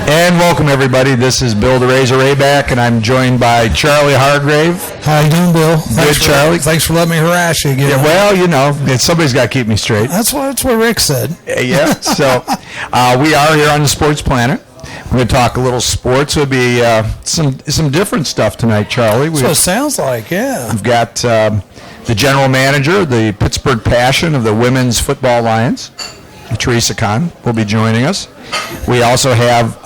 And welcome, everybody. This is Bill the Razor Rayback, and I'm joined by Charlie Hargrave. How you doing, Bill? Good, Charlie. Thanks for letting me harass you again. Yeah, well, you know, somebody's got to keep me straight. That's what Rick said. Yeah, so we are here on the Sports Planet. We're going to talk a little sports. It'll be some different stuff tonight, Charlie. That's what it sounds like, yeah. We've got the general manager, the Pittsburgh Passion of the Women's Football Lions, Teresa Conn, will be joining us. We also have,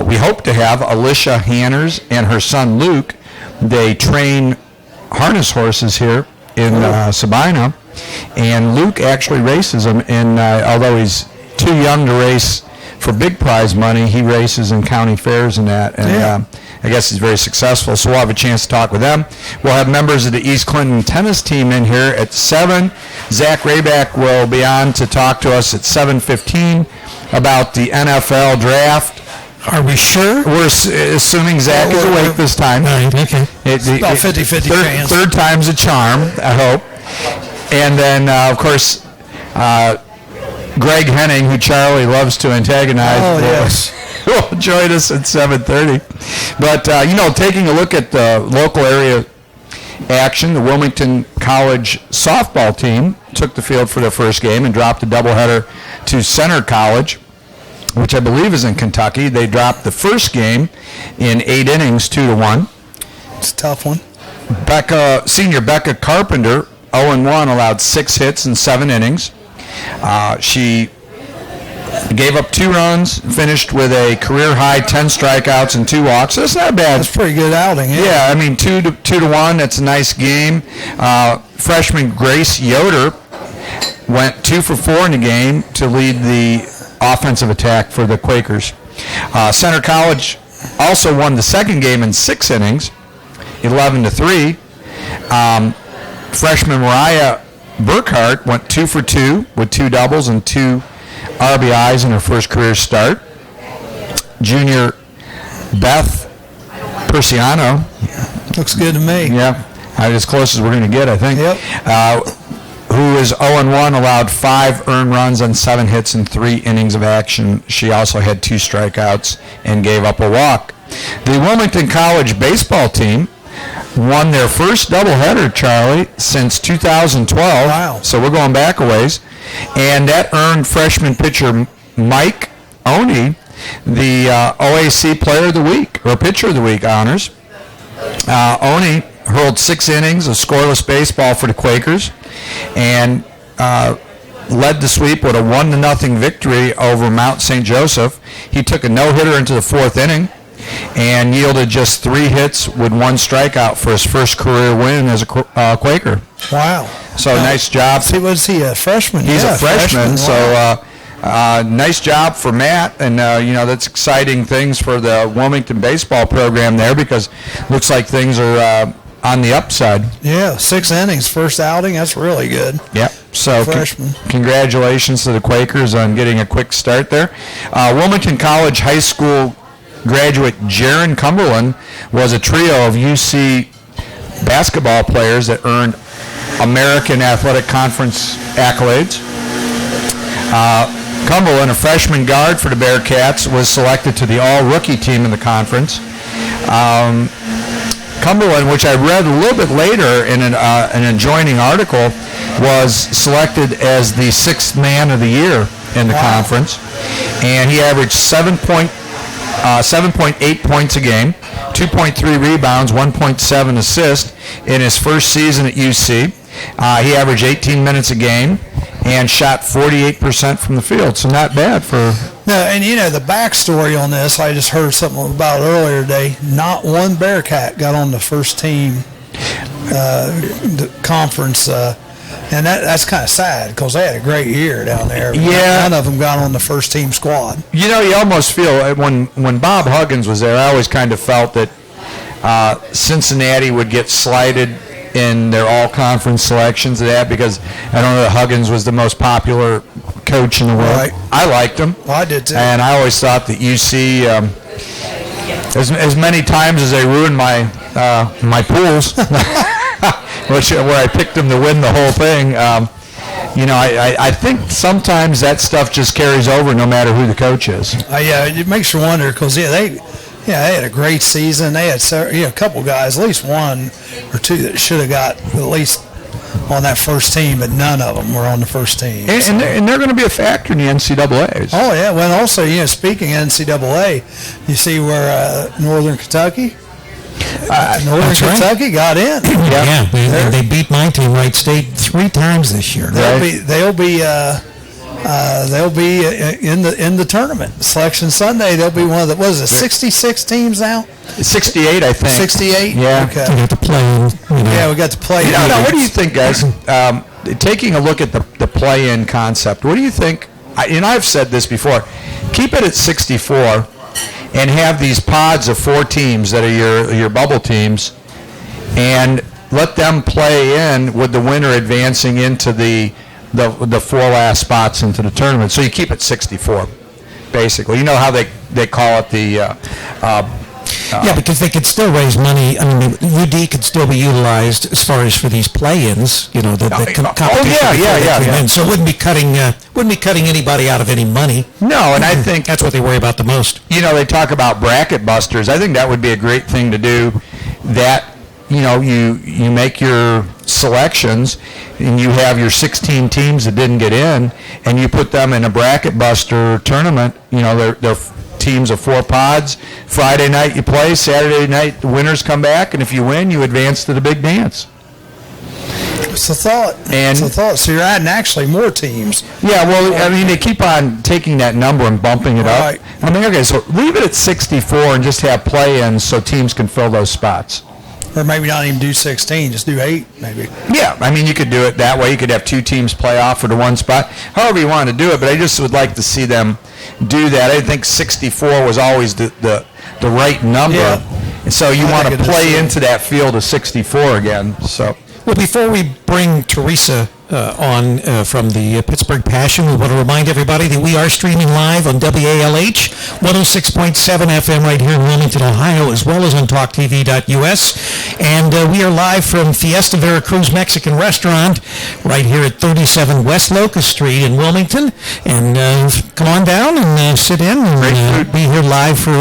we hope to have Alisha Hanners and her son Luke. They train harness horses here in Sabina, and Luke actually races them. And although he's too young to race for big prize money, he races in county fairs and that. And I guess he's very successful. So we'll have a chance to talk with them. We'll have members of the East Clinton tennis team in here at 7. Zach Rayback will be on to talk to us at 7:15 about the NFL draft. Are we sure? We're assuming Zach is awake this time. Right, okay. It's about 50-50 chance. Third time's a charm, I hope. And then, of course, Greg Henning, who Charlie loves to antagonize, will join us at 7:30. But, taking a look at the local area action, the Wilmington College softball team took the field for their first game and dropped a doubleheader to Center College, which I believe is in Kentucky. They dropped the first game in 8 innings, 2-1. It's a tough one. Senior Becca Carpenter, 0-1, allowed 6 hits in 7 innings. She gave up 2 runs, finished with a career-high 10 strikeouts and 2 walks. That's not bad. That's a pretty good outing. Yeah, I mean, 2-1, that's a nice game. Freshman Grace Yoder went 2 for 4 in the game to lead the offensive attack for the Quakers. Center College also won the second game in 6 innings, 11-3. Freshman Mariah Burkhart went 2 for 2 with 2 doubles and 2 RBIs in her first career start. Junior Beth Persiano. Looks good to me. Yeah, as close as we're going to get, I think. Yep. Who is 0-1, allowed 5 earned runs on 7 hits in 3 innings of action. She also had 2 strikeouts and gave up a walk. The Wilmington College baseball team won their first doubleheader, Charlie, since 2012. Wow. So we're going back a ways. And that earned freshman pitcher Mike Oney the OAC Player of the Week, or Pitcher of the Week honors. Oney hurled 6 innings of scoreless baseball for the Quakers and led the sweep with a 1-0 victory over Mount St. Joseph. He took a no-hitter into the 4th inning and yielded just 3 hits with 1 strikeout for his first career win as a Quaker. Wow. So nice job. See, was he a freshman? He's a freshman. Wow. So nice job for Matt. And, that's exciting things for the Wilmington baseball program there, because looks like things are on the upside. Yeah, 6 innings, first outing. That's really good. Yep. So congratulations to the Quakers on getting a quick start there. Wilmington College High School graduate Jaron Cumberland was a trio of UC basketball players that earned American Athletic Conference accolades. Cumberland, a freshman guard for the Bearcats, was selected to the all-rookie team in the conference. Cumberland, which I read a little bit later in an adjoining article, was selected as the 6th man of the year in the conference. And he averaged 7.8 points a game, 2.3 rebounds, 1.7 assists in his first season at UC. He averaged 18 minutes a game and shot 48% from the field, so not bad for... No, and the backstory on this, I just heard something about earlier today. Not one Bearcat got on the first team the conference, and that's kind of sad because they had a great year down there. Yeah. None of them got on the first team squad. You almost feel, when Bob Huggins was there, I always kind of felt that Cincinnati would get slighted in their all-conference selections of that, because I don't know that Huggins was the most popular coach in the world. Right. I liked him. Well, I did too. And I always thought that UC, as many times as they ruined my pools, where I picked them to win the whole thing, I think sometimes that stuff just carries over no matter who the coach is. Yeah, it makes you wonder because they had a great season. They had a couple guys, at least one or two that should have got at least on that first team, but none of them were on the first team. And they're going to be a factor in the NCAAs. Oh yeah, well also speaking of NCAA, you see where Northern Kentucky. Northern Kentucky got in. Yeah, they beat my team, Wright State, 3 times this year. They'll be in the tournament. Selection Sunday, they'll be one of the 66 teams now? 68, I think. 68? Yeah. Okay. We got to play. Yeah, we got to play. Now, what do you think, guys? Taking a look at the play-in concept, what do you think? And I've said this before. Keep it at 64 and have these pods of 4 teams that are your bubble teams, and let them play in with the winner advancing into the 4 last spots into the tournament. So you keep it 64, basically. You know how they call it the... yeah, because they could still raise money. I mean, UD could still be utilized as far as for these play-ins. The competition. Yeah. So it wouldn't be cutting anybody out of any money. No, and I think that's what they worry about the most. They talk about bracket busters. I think that would be a great thing to do. That you make your selections and you have your 16 teams that didn't get in, and you put them in a bracket buster tournament. They're teams of 4 pods. Friday night you play, Saturday night the winners come back, and if you win, you advance to the big dance. It's a thought. So you're adding actually more teams. Yeah, well, I mean, they keep on taking that number and bumping it up. I mean, okay, so leave it at 64 and just have play-ins so teams can fill those spots. Or maybe not even do 16, just do 8, maybe. Yeah, I mean, you could do it that way. You could have 2 teams play off for the 1 spot, however you want to do it, but I just would like to see them do that. I think 64 was always the right number. Yeah. So you want to play into that field of 64 again. So. Well, before we bring Teresa on from the Pittsburgh Passion, we want to remind everybody that we are streaming live on WALH 106.7 FM right here in Wilmington, Ohio, as well as on TalkTV.us. And we are live from Fiesta Veracruz Mexican Restaurant right here at 37 West Locust Street in Wilmington. And come on down and sit in and be here live for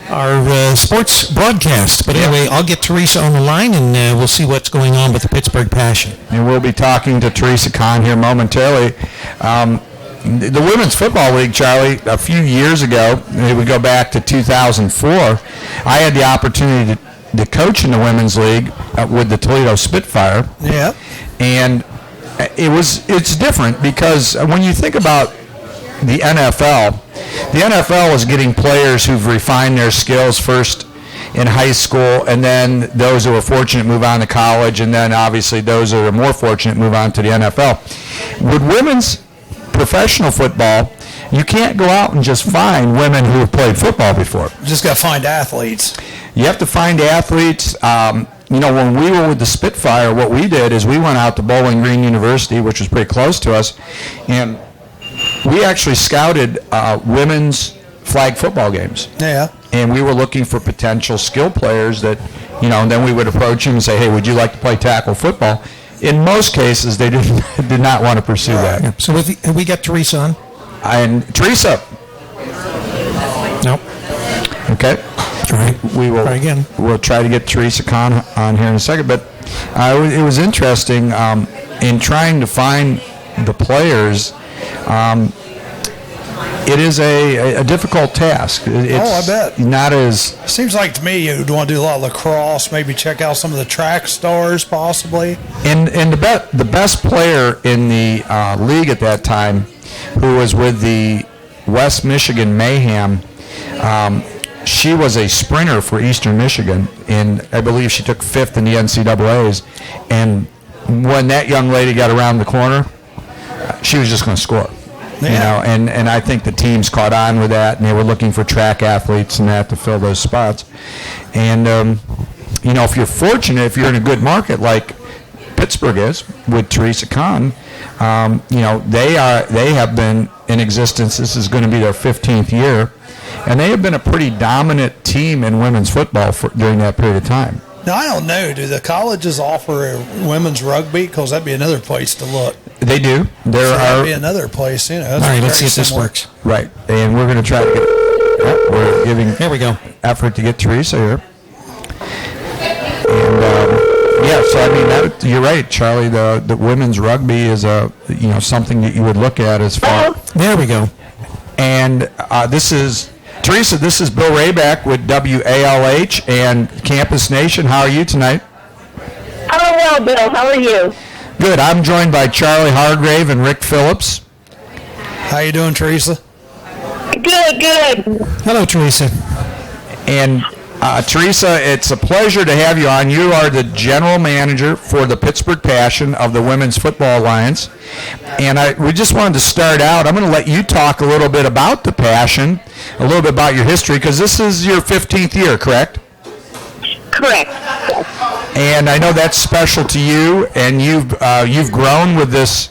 our sports broadcast. But anyway, I'll get Teresa on the line, and we'll see what's going on with the Pittsburgh Passion. And we'll be talking to Teresa Conn here momentarily. The Women's Football League, Charlie, a few years ago, it would go back to 2004, I had the opportunity to coach in the Women's League with the Toledo Spitfire. Yeah. And it's different because when you think about the NFL is getting players who've refined their skills first in high school, and then those who are fortunate move on to college, and then obviously those who are more fortunate move on to the NFL. With women's professional football, you can't go out and just find women who have played football before. You just got to find athletes. You have to find athletes. When we were with the Spitfire, what we did is we went out to Bowling Green University, which was pretty close to us, and we actually scouted women's flag football games. Yeah. And we were looking for potential skill players that, and then we would approach them and say, hey, would you like to play tackle football? In most cases, they did not want to pursue that. Yeah. So have we got Teresa on? And Teresa. Nope. Okay. Try. We will. Try again. We'll try to get Teresa Conn on here in a second. But it was interesting in trying to find the players. It is a difficult task. I bet. Not as... Seems like to me you'd want to do a lot of lacrosse, maybe check out some of the track stars possibly. And the best player in the league at that time, who was with the West Michigan Mayhem, she was a sprinter for Eastern Michigan, and I believe she took 5th in the NCAAs. And when that young lady got around the corner, she was just going to score. Yeah. And I think the teams caught on with that, and they were looking for track athletes and that to fill those spots. And if you're fortunate, if you're in a good market like Pittsburgh is with Teresa Conn, they have been in existence. This is going to be their 15th year, and they have been a pretty dominant team in women's football during that period of time. Now, I don't know. Do the colleges offer women's rugby? Because that'd be another place to look. They do. That'd be another place, you know. All right, let's see if this works. Right, and we're going to try to get. We're giving. There we go. Effort to get Teresa here. And so I mean, you're right, Charlie. The women's rugby is something that you would look at as far. There we go. And this is Teresa. This is Bill Rayback with WALH and Campus Nation. How are you tonight? Oh, well, Bill. How are you? Good. I'm joined by Charlie Hargrave and Rick Phillips. How you doing, Teresa? Good. Hello, Teresa. And Teresa, it's a pleasure to have you on. You are the general manager for the Pittsburgh Passion of the Women's Football Alliance. And we just wanted to start out. I'm going to let you talk a little bit about the Passion, a little bit about your history, because this is your 15th year, correct? Correct. And I know that's special to you, and you've grown with this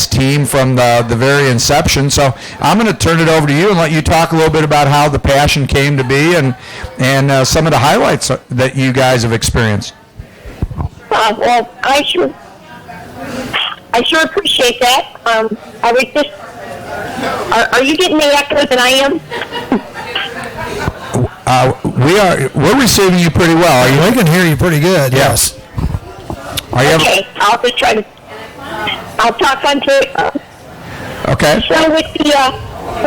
team from the very inception. So I'm going to turn it over to you and let you talk a little bit about how the Passion came to be and some of the highlights that you guys have experienced. Well, I sure appreciate that. I would just. Are you getting the echo that I am? We're receiving you pretty well. Are you? We can hear you pretty good. Yes. Okay, I'll just try to. I'll talk on to it. Okay. So with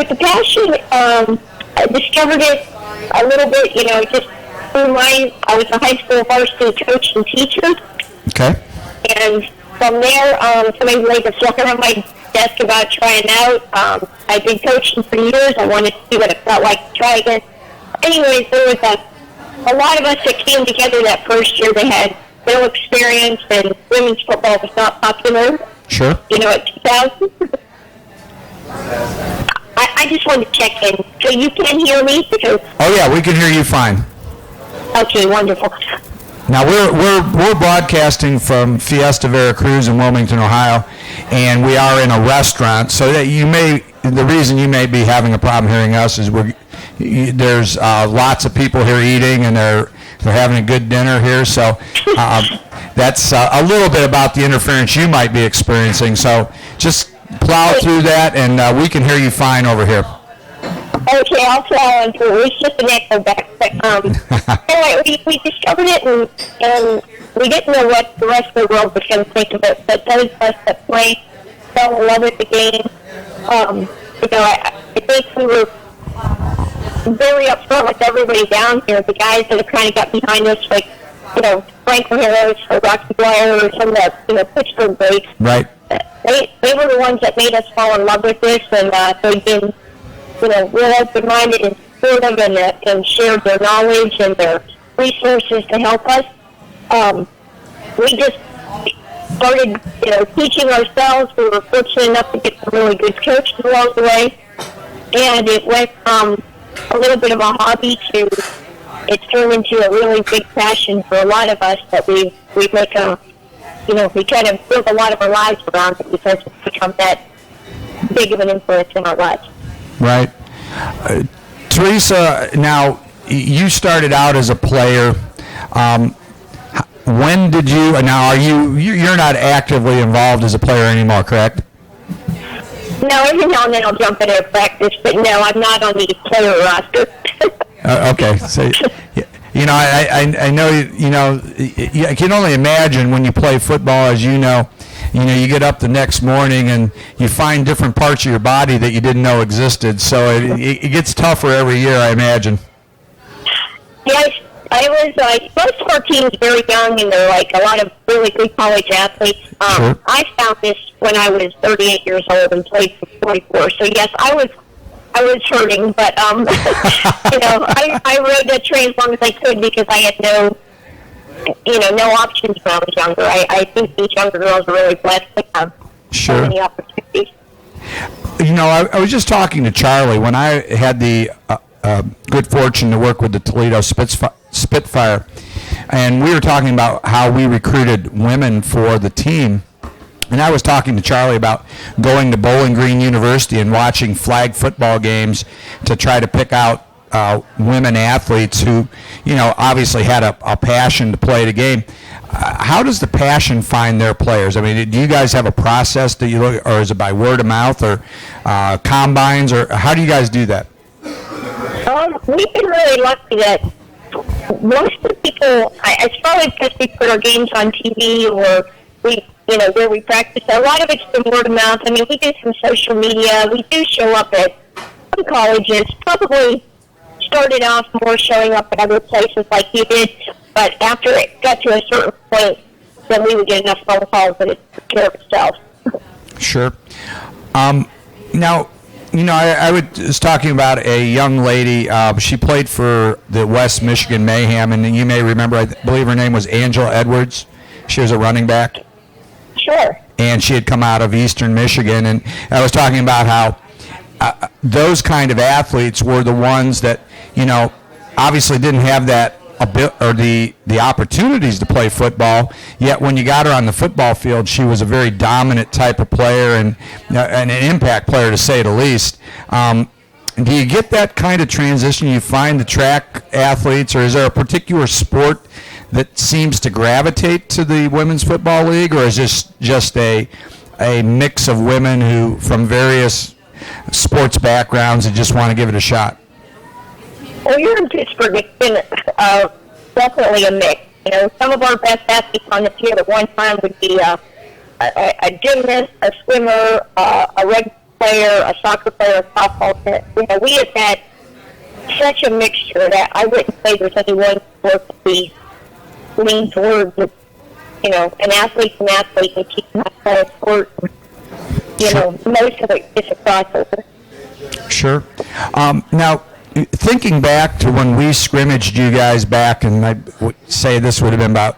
the Passion, I discovered it a little bit. Just through I was a high school varsity coach and teacher. Okay. And from there, somebody laid the flyer on my desk about trying out. I'd been coaching for years. I wanted to see what it felt like to try again. Anyways, there was a lot of us that came together that first year. They had no experience, and women's football was not popular. Sure. At 2000. I just wanted to check in. So you can hear me? Oh, yeah, we can hear you fine. Okay, wonderful. Now, we're broadcasting from Fiesta Veracruz in Wilmington, Ohio, and we are in a restaurant. So that the reason you may be having a problem hearing us is there's lots of people here eating, and they're having a good dinner here. So that's a little bit about the interference you might be experiencing. So just plow through that, and we can hear you fine over here. Okay, I'll plow on through. It's just an echo back. But anyway, we discovered it, and we didn't know what the rest of the world was going to think of it. But those of us that played fell in love with the game. I think we were very upfront with everybody down here. The guys that have kind of got behind us, like Frank Harris or Rocky Blair or some of the Pittsburgh greats. Right. They were the ones that made us fall in love with this, and they've been real open-minded and supportive, and shared their knowledge and their resources to help us. We just started, teaching ourselves. We were fortunate enough to get some really good coaches along the way, and it went from a little bit of a hobby to it turned into a really big passion for a lot of us that we make we kind of build a lot of our lives around it because it's become that big of an influence in our lives. Right. Teresa, now, you started out as a player. When did you, now you're not actively involved as a player anymore, correct? No, every now and then I'll jump into practice, but no, I'm not on the player roster. Okay. So, I know, I can only imagine when you play football, as you get up the next morning and you find different parts of your body that you didn't know existed. So it gets tougher every year, I imagine. Yes, I was most of our teams very young, and they're like a lot of really good college athletes. Sure. I found this when I was 38 years old and played for 44. So yes, I was hurting, but I rode that train as long as I could because I had no options when I was younger. I think these younger girls are really blessed to have so many opportunities. I was just talking to Charlie when I had the good fortune to work with the Toledo Spitfire, and we were talking about how we recruited women for the team. And I was talking to Charlie about going to Bowling Green University and watching flag football games to try to pick out women athletes who, obviously had a passion to play the game. How does the passion find their players? I mean, do you guys have a process that you look, or is it by word of mouth, or combines, or how do you guys do that? We've been really lucky that most of the people, it's probably because we put our games on TV or where we practice. A lot of it's been word of mouth. I mean, we do some social media. We do show up at some colleges. Probably started off more showing up at other places like you did, but after it got to a certain point, then we would get enough phone calls that it took care of itself. Sure. Now, I was talking about a young lady. She played for the West Michigan Mayhem, and you may remember, I believe her name was Angela Edwards. She was a running back. Sure. And she had come out of Eastern Michigan, and I was talking about how those kind of athletes were the ones that, obviously didn't have that or the opportunities to play football, yet when you got her on the football field, she was a very dominant type of player and an impact player, to say the least. Do you get that kind of transition? You find the track athletes, or is there a particular sport that seems to gravitate to the Women's Football League, or is this just a mix of women who, from various sports backgrounds, and just want to give it a shot? Well, here in Pittsburgh, it's been definitely a mix. Some of our best athletes on the field at one time would be a gymnast, a swimmer, a rugby player, a soccer player, a softball player. We have had such a mixture that I wouldn't say there's any one sport that we lean towards. An athlete's an athlete, and she can play a sport. Most of it is a crossover. Sure. Now, thinking back to when we scrimmaged you guys back, and I would say this would have been about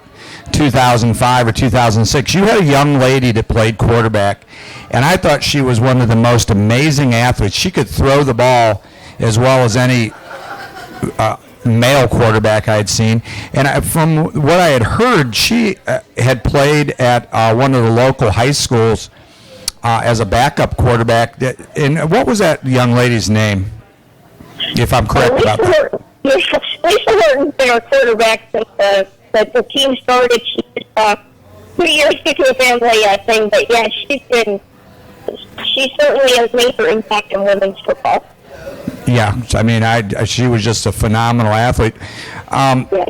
2005 or 2006, you had a young lady that played quarterback, and I thought she was one of the most amazing athletes. She could throw the ball as well as any male quarterback I had seen. And from what I had heard, she had played at one of the local high schools as a backup quarterback. And what was that young lady's name, if I'm correct about that? Lisa Horton's been our quarterback since the team started. She's 2 years into a family thing, but yeah, she certainly has made her impact in women's football. Yeah, I mean, she was just a phenomenal athlete. Yes.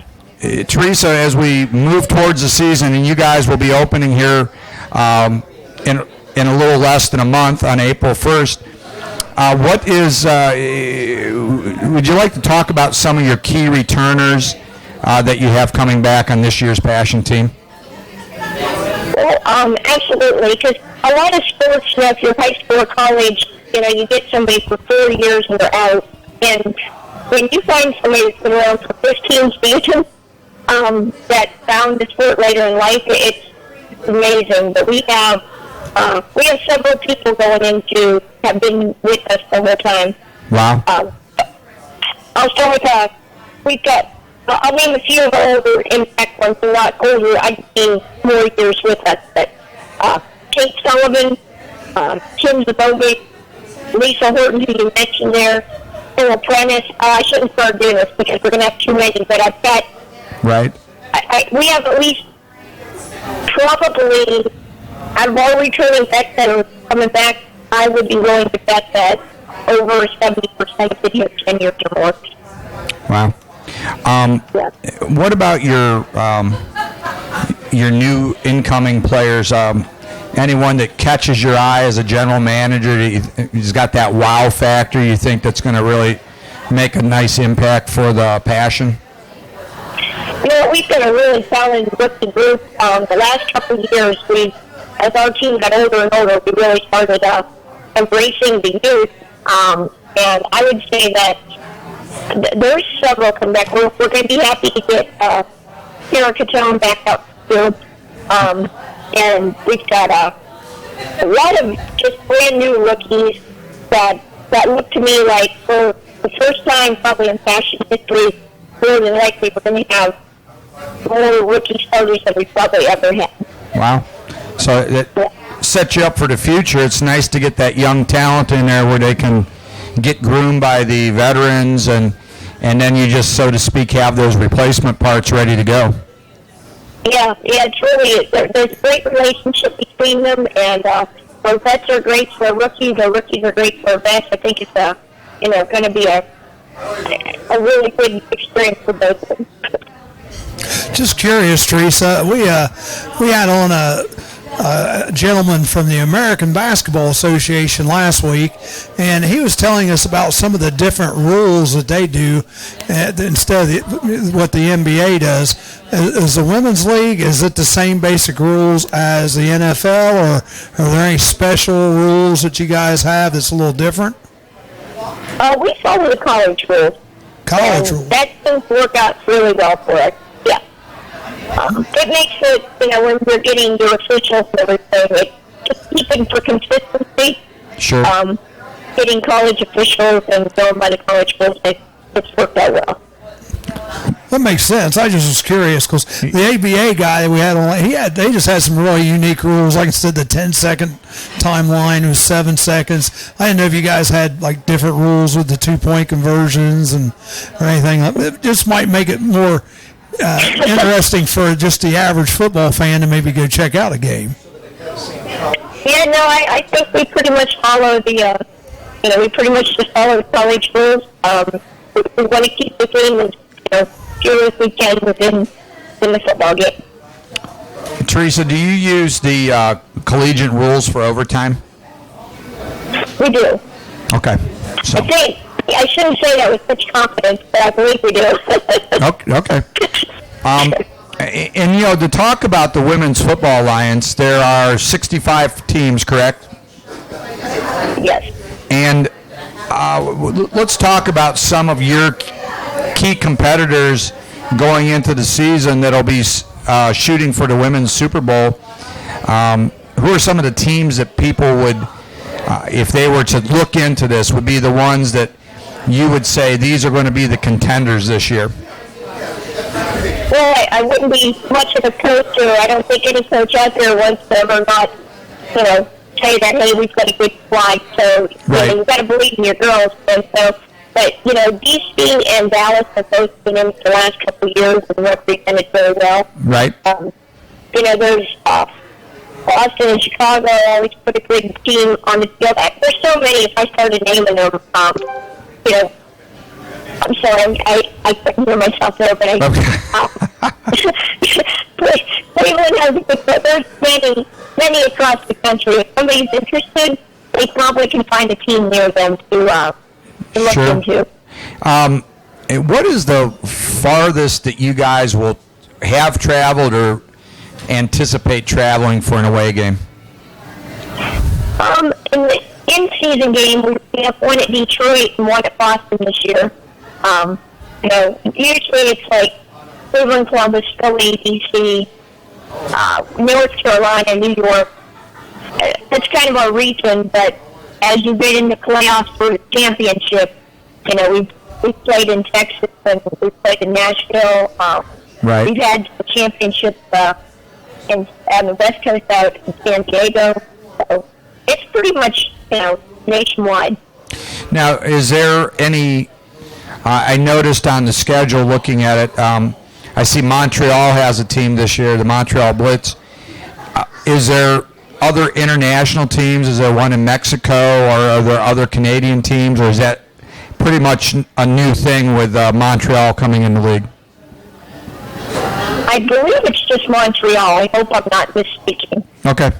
Teresa, as we move towards the season, and you guys will be opening here in a little less than a month on April 1st, would you like to talk about some of your key returners that you have coming back on this year's Passion team? Well, absolutely, because a lot of sports, if you're high school or college, you get somebody for 4 years and they're out. And when you find somebody that's been around for 15 seasons that found the sport later in life, it's amazing. But we have several people going into have been with us the whole time. Wow. I'll start with I'll name a few of our older impact ones, a lot older. I've seen more years with us. But Kate Sullivan, Tim Zabovic, Lisa Horton, who you mentioned there, Phil Prentice. I shouldn't start doing this because we're going to have too many, but I've got... Right. We have at least probably, out of all returning vets that are coming back, I would be willing to bet that over 70% of it here 10 years or more. Wow. Yeah. What about your new incoming players? Anyone that catches your eye as a general manager, he's got that wow factor, you think that's going to really make a nice impact for the Passion? We've got a really solid rookie group. The last couple of years, as our team got older and older, we really started embracing the youth. And I would say that there's several come back. We're going to be happy to get Sarah Catone back out the field. And we've got a lot of just brand new rookies that look to me like for the first time probably in Passion history, more than likely we're going to have more rookie starters than we've probably ever had. Wow. So it sets you up for the future. It's nice to get that young talent in there where they can get groomed by the veterans. And and then you just, so to speak, have those replacement parts ready to go. Yeah, it's really, there's a great relationship between them, and when vets are great for rookies, or rookies are great for vets. I think it's going to be a really good experience for both of them. Just curious, Teresa. We had on a gentleman from the American Basketball Association last week, and he was telling us about some of the different rules that they do instead of what the NBA does. Is the women's league, is it the same basic rules as the NFL, or are there any special rules that you guys have that's a little different? We follow the college rules. College rules. That seems to work out really well for us. Yeah. It makes it, when we're getting your officials and everything, just keeping for consistency. Sure. Getting college officials and going by the college rules, it's worked out well. That makes sense. I just was curious because the ABA guy that we had on, they just had some really unique rules. Like instead of the 10-second timeline, it was 7 seconds. I didn't know if you guys had like different rules with the 2-point conversions or anything. It just might make it more interesting for just the average football fan to maybe go check out a game. Yeah, no, I think we pretty much follow the, we pretty much just follow the college rules. We want to keep the game as pure as we can within the football game. Teresa, do you use the collegiate rules for overtime? We do. Okay. So. I shouldn't say that with such confidence, but I believe we do. Okay. And, to talk about the Women's Football Alliance, there are 65 teams, correct? Yes. And let's talk about some of your key competitors going into the season that'll be shooting for the Women's Super Bowl. Who are some of the teams that people would, if they were to look into this, would be the ones that you would say these are going to be the contenders this year? Well, I wouldn't be much of a coach, or I don't think any coach out there wants to ever not, say that, hey, we've got a good squad, so you've got to believe in your girls. And so, but, DC and Dallas have both been in the last couple of years and represented very well. Right. There's Boston and Chicago always put a good team on the field. There's so many, if I started naming them, I'm sorry, I couldn't hear myself there, but Cleveland has a good, there's many across the country. If somebody's interested, they probably can find a team near them to look into. What is the farthest that you guys will have traveled or anticipate traveling for an away game? In the in-season game, we have one at Detroit and one at Boston this year. Usually it's like Cleveland, Columbus, Philly, DC, North Carolina, New York. That's kind of our region, but as you get into playoffs for the championship, we've played in Texas and we've played in Nashville. Right. We've had the championship on the West Coast out in San Diego. So it's pretty much, nationwide. Now, is there any, I noticed on the schedule looking at it, I see Montreal has a team this year, the Montreal Blitz. Is there other international teams? Is there one in Mexico, or are there other Canadian teams, or is that pretty much a new thing with Montreal coming in the league? I believe it's just Montreal. I hope I'm not misspeaking. Okay.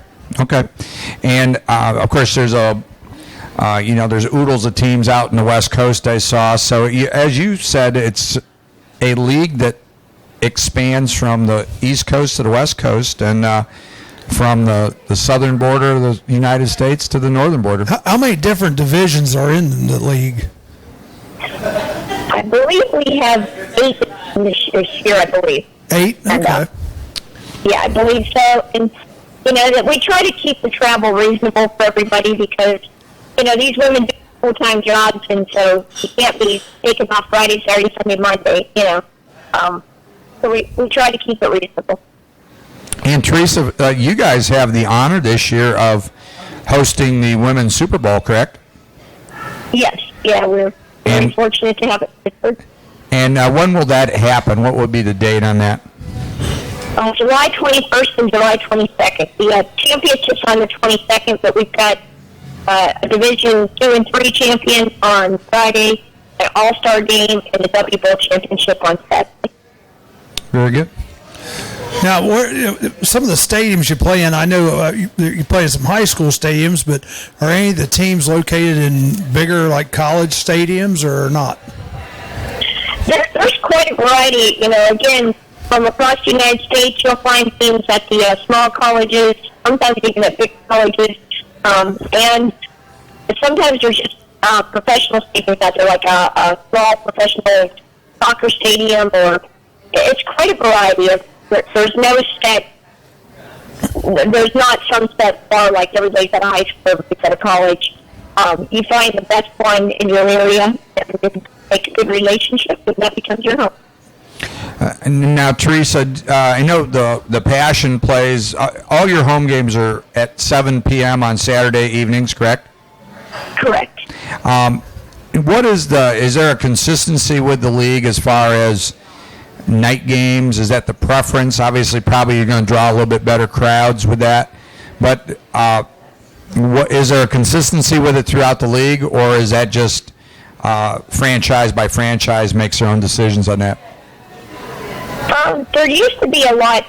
And, of course, there's there's oodles of teams out in the West Coast I saw. So, as you said, it's a league that expands from the East Coast to the West Coast and from the southern border of the United States to the northern border. How many different divisions are in the league? I believe we have 8 this year, I believe. 8? Okay. And, yeah, I believe so. And, that we try to keep the travel reasonable for everybody because, these women do full-time jobs, and so you can't be taking off Friday, Saturday, Sunday, Monday, So we try to keep it reasonable. And, Teresa, you guys have the honor this year of hosting the Women's Super Bowl, correct? Yes. Yeah, we're very fortunate to have it in Pittsburgh. And when will that happen? What would be the date on that? July 21st and July 22nd. The championship's on the 22nd, but we've got a Division 2 and 3 champion on Friday, an All-Star game, and the W Bowl championship on Saturday. Very good. Now, some of the stadiums you play in, I know you play in some high school stadiums, but are any of the teams located in bigger, like college stadiums, or not? There's quite a variety. Again, from across the United States, you'll find teams at the small colleges, sometimes even at big colleges, and sometimes there's just professional stadiums out there, like a small professional soccer stadium, or it's quite a variety of. There's no set. There's not some set bar like everybody's at a high school, everybody's at a college. You find the best one in your area, and make a good relationship, and that becomes your home. And now, Teresa, I know the Passion plays. All your home games are at 7 p.m. on Saturday evenings, correct? Correct. What is there a consistency with the league as far as night games? Is that the preference? Obviously, probably you're going to draw a little bit better crowds with that. But is there a consistency with it throughout the league, or is that just franchise by franchise makes their own decisions on that? There used to be a lot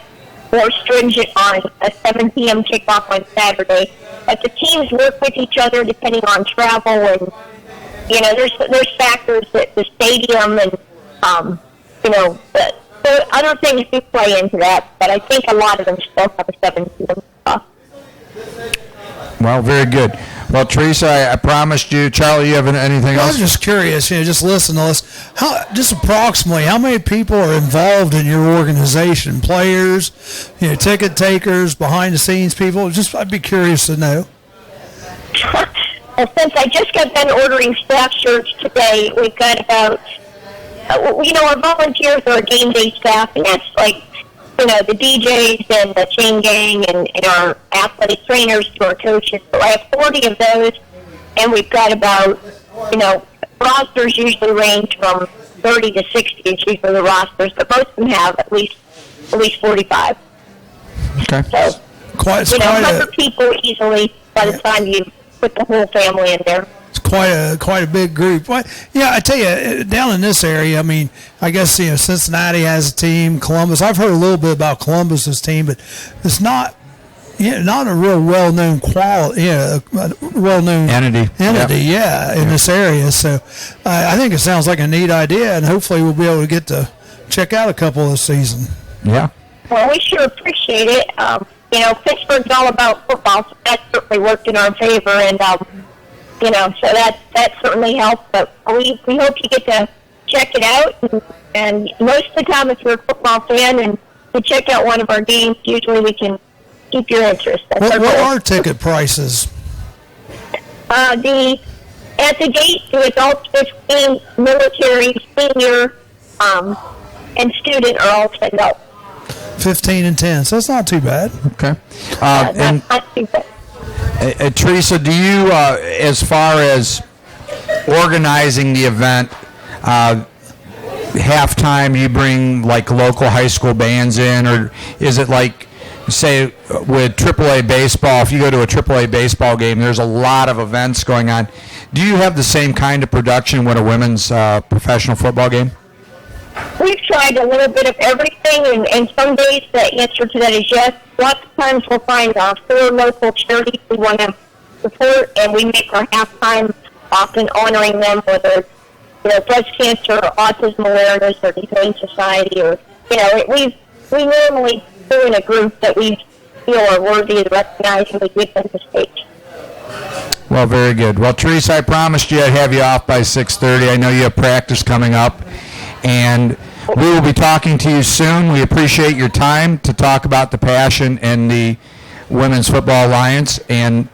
more stringent on a 7 p.m. kickoff on Saturday, but the teams work with each other depending on travel, and there's factors that the stadium and so other things do play into that, but I think a lot of them still have a 7 p.m. kickoff. Well, very good. Well, Teresa, I promised you. Charlie, you have anything else? I was just curious, just listen to this. Just approximately, how many people are involved in your organization? Players, ticket takers, behind-the-scenes people? I'd be curious to know. Well, since I just got done ordering staff shirts today, we've got about, our volunteers are game day staff, and that's like, the DJs and the chain gang and our athletic trainers to our coaches. So I have 40 of those, and we've got about, rosters usually range from 30 to 60 is usually the rosters, but most of them have at least 45. Okay. So, quite 100 people easily by the time you put the whole family in there. It's quite a big group. Well, I tell you, down in this area, I guess Cincinnati has a team. Columbus, I've heard a little bit about Columbus's team, but it's not not a real well-known well-known entity. Yep. In this area. So I think it sounds like a neat idea, and hopefully we'll be able to get to check out a couple this season. Yeah. Well, we sure appreciate it. Pittsburgh's all about football, so that certainly worked in our favor, and so that certainly helped. But we hope you get to check it out, and most of the time, if you're a football fan and you check out one of our games, usually we can keep your interest. What are ticket prices? At the gate, the adults 15, military, senior, and student are all $10. 15 and 10, so it's not too bad. Okay. Not too bad. Teresa, do you, as far as organizing the event, halftime you bring like local high school bands in, or is it like, say, with AAA baseball, if you go to a AAA baseball game, there's a lot of events going on. Do you have the same kind of production with a women's professional football game? We've tried a little bit of everything, and some days the answer to that is yes. Lots of times we'll find 4 local charities we want to support, and we make our halftime often honoring them, whether it's breast cancer or autism awareness or the Humane Society, or we normally do in a group that we feel are worthy of recognizing. We give them the stage. Well, very good. Well, Teresa, I promised you I'd have you off by 6:30. I know you have practice coming up, and we will be talking to you soon. We appreciate your time to talk about the Passion and the Women's Football Alliance, and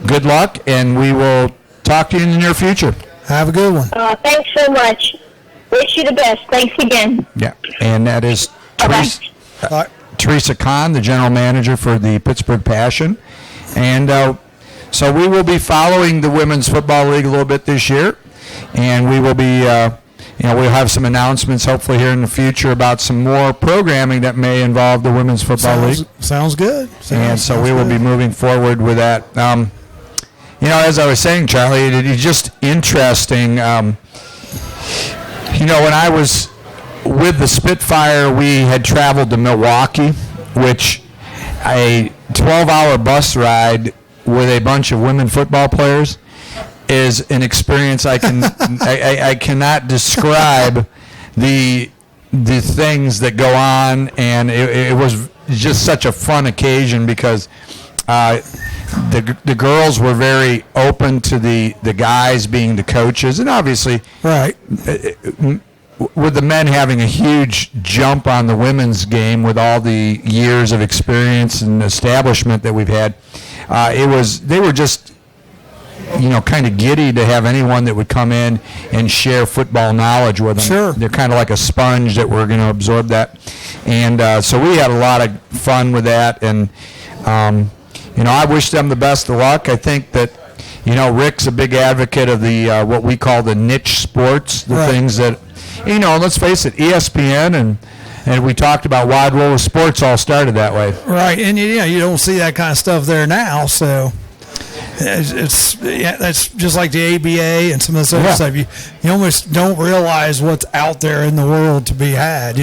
good luck, and we will talk to you in the near future. Have a good one. Thanks so much. Wish you the best. Thanks again. Yeah, and that is Teresa Conn, the general manager for the Pittsburgh Passion. And so we will be following the Women's Football League a little bit this year, and we will be we'll have some announcements hopefully here in the future about some more programming that may involve the Women's Football League. Sounds good. And so we will be moving forward with that. As I was saying, Charlie, it's just interesting. When I was with the Spitfire, we had traveled to Milwaukee, which a 12-hour bus ride with a bunch of women football players is an experience I cannot describe the things that go on, and it was just such a fun occasion because the girls were very open to the guys being the coaches, and obviously, right, with the men having a huge jump on the women's game with all the years of experience and establishment that we've had, they were just kind of giddy to have anyone that would come in and share football knowledge with them. Sure. They're kind of like a sponge that we're going to absorb that, and so we had a lot of fun with that, and I wish them the best of luck. I think that Rick's a big advocate of the what we call the niche sports, the things that let's face it, ESPN and we talked about Wide World of Sports all started that way. Right, and you don't see that kind of stuff there now, so that's just like the ABA and some of this other stuff. You almost don't realize what's out there in the world to be had.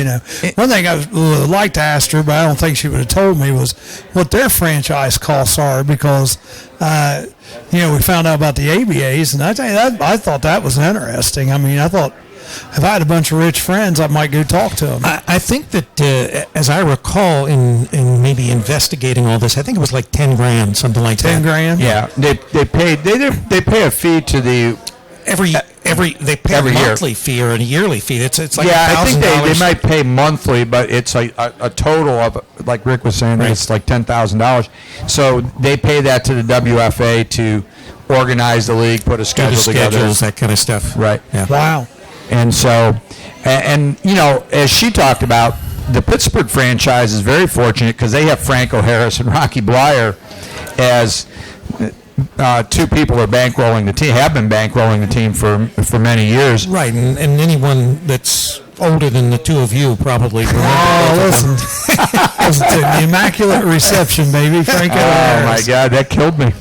One thing I would like to ask her, but I don't think she would have told me, was what their franchise costs are, because we found out about the ABAs, and I thought that was interesting. I mean, I thought, if I had a bunch of rich friends, I might go talk to them. I think that, as I recall, in maybe investigating all this, I think it was like $10,000, something like that. $10,000. Yeah, they pay a fee to the they pay every a year. monthly fee or a yearly fee. It's like I think $1,000. they might pay monthly, but it's a total of, like Rick was saying, it's like $10,000. So they pay that to the WFA to organize the league, put a schedule together, schedules, that kind of stuff. Right. Yeah. Wow. And so, and as she talked about, the Pittsburgh franchise is very fortunate because they have Franco Harris and Rocky Blyer as two people who are bankrolling the team, have been bankrolling the team for many years. Right, and anyone that's older than the two of you probably remember. Listen to the Immaculate Reception, baby. Franco Harris. Oh my God, that killed me.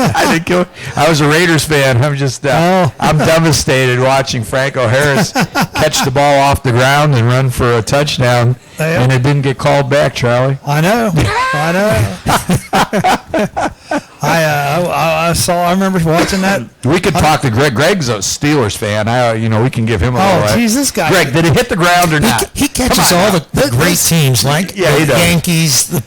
I was a Raiders fan. I'm just, I'm devastated watching Franco Harris catch the ball off the ground and run for a touchdown, and it didn't get called back, Charlie. I know. I remember watching that. We could talk to Greg. Greg's a Steelers fan. We can give him a little. Geez, this guy. Greg, did it hit the ground or not? He catches all the great teams, like he does. Yankees.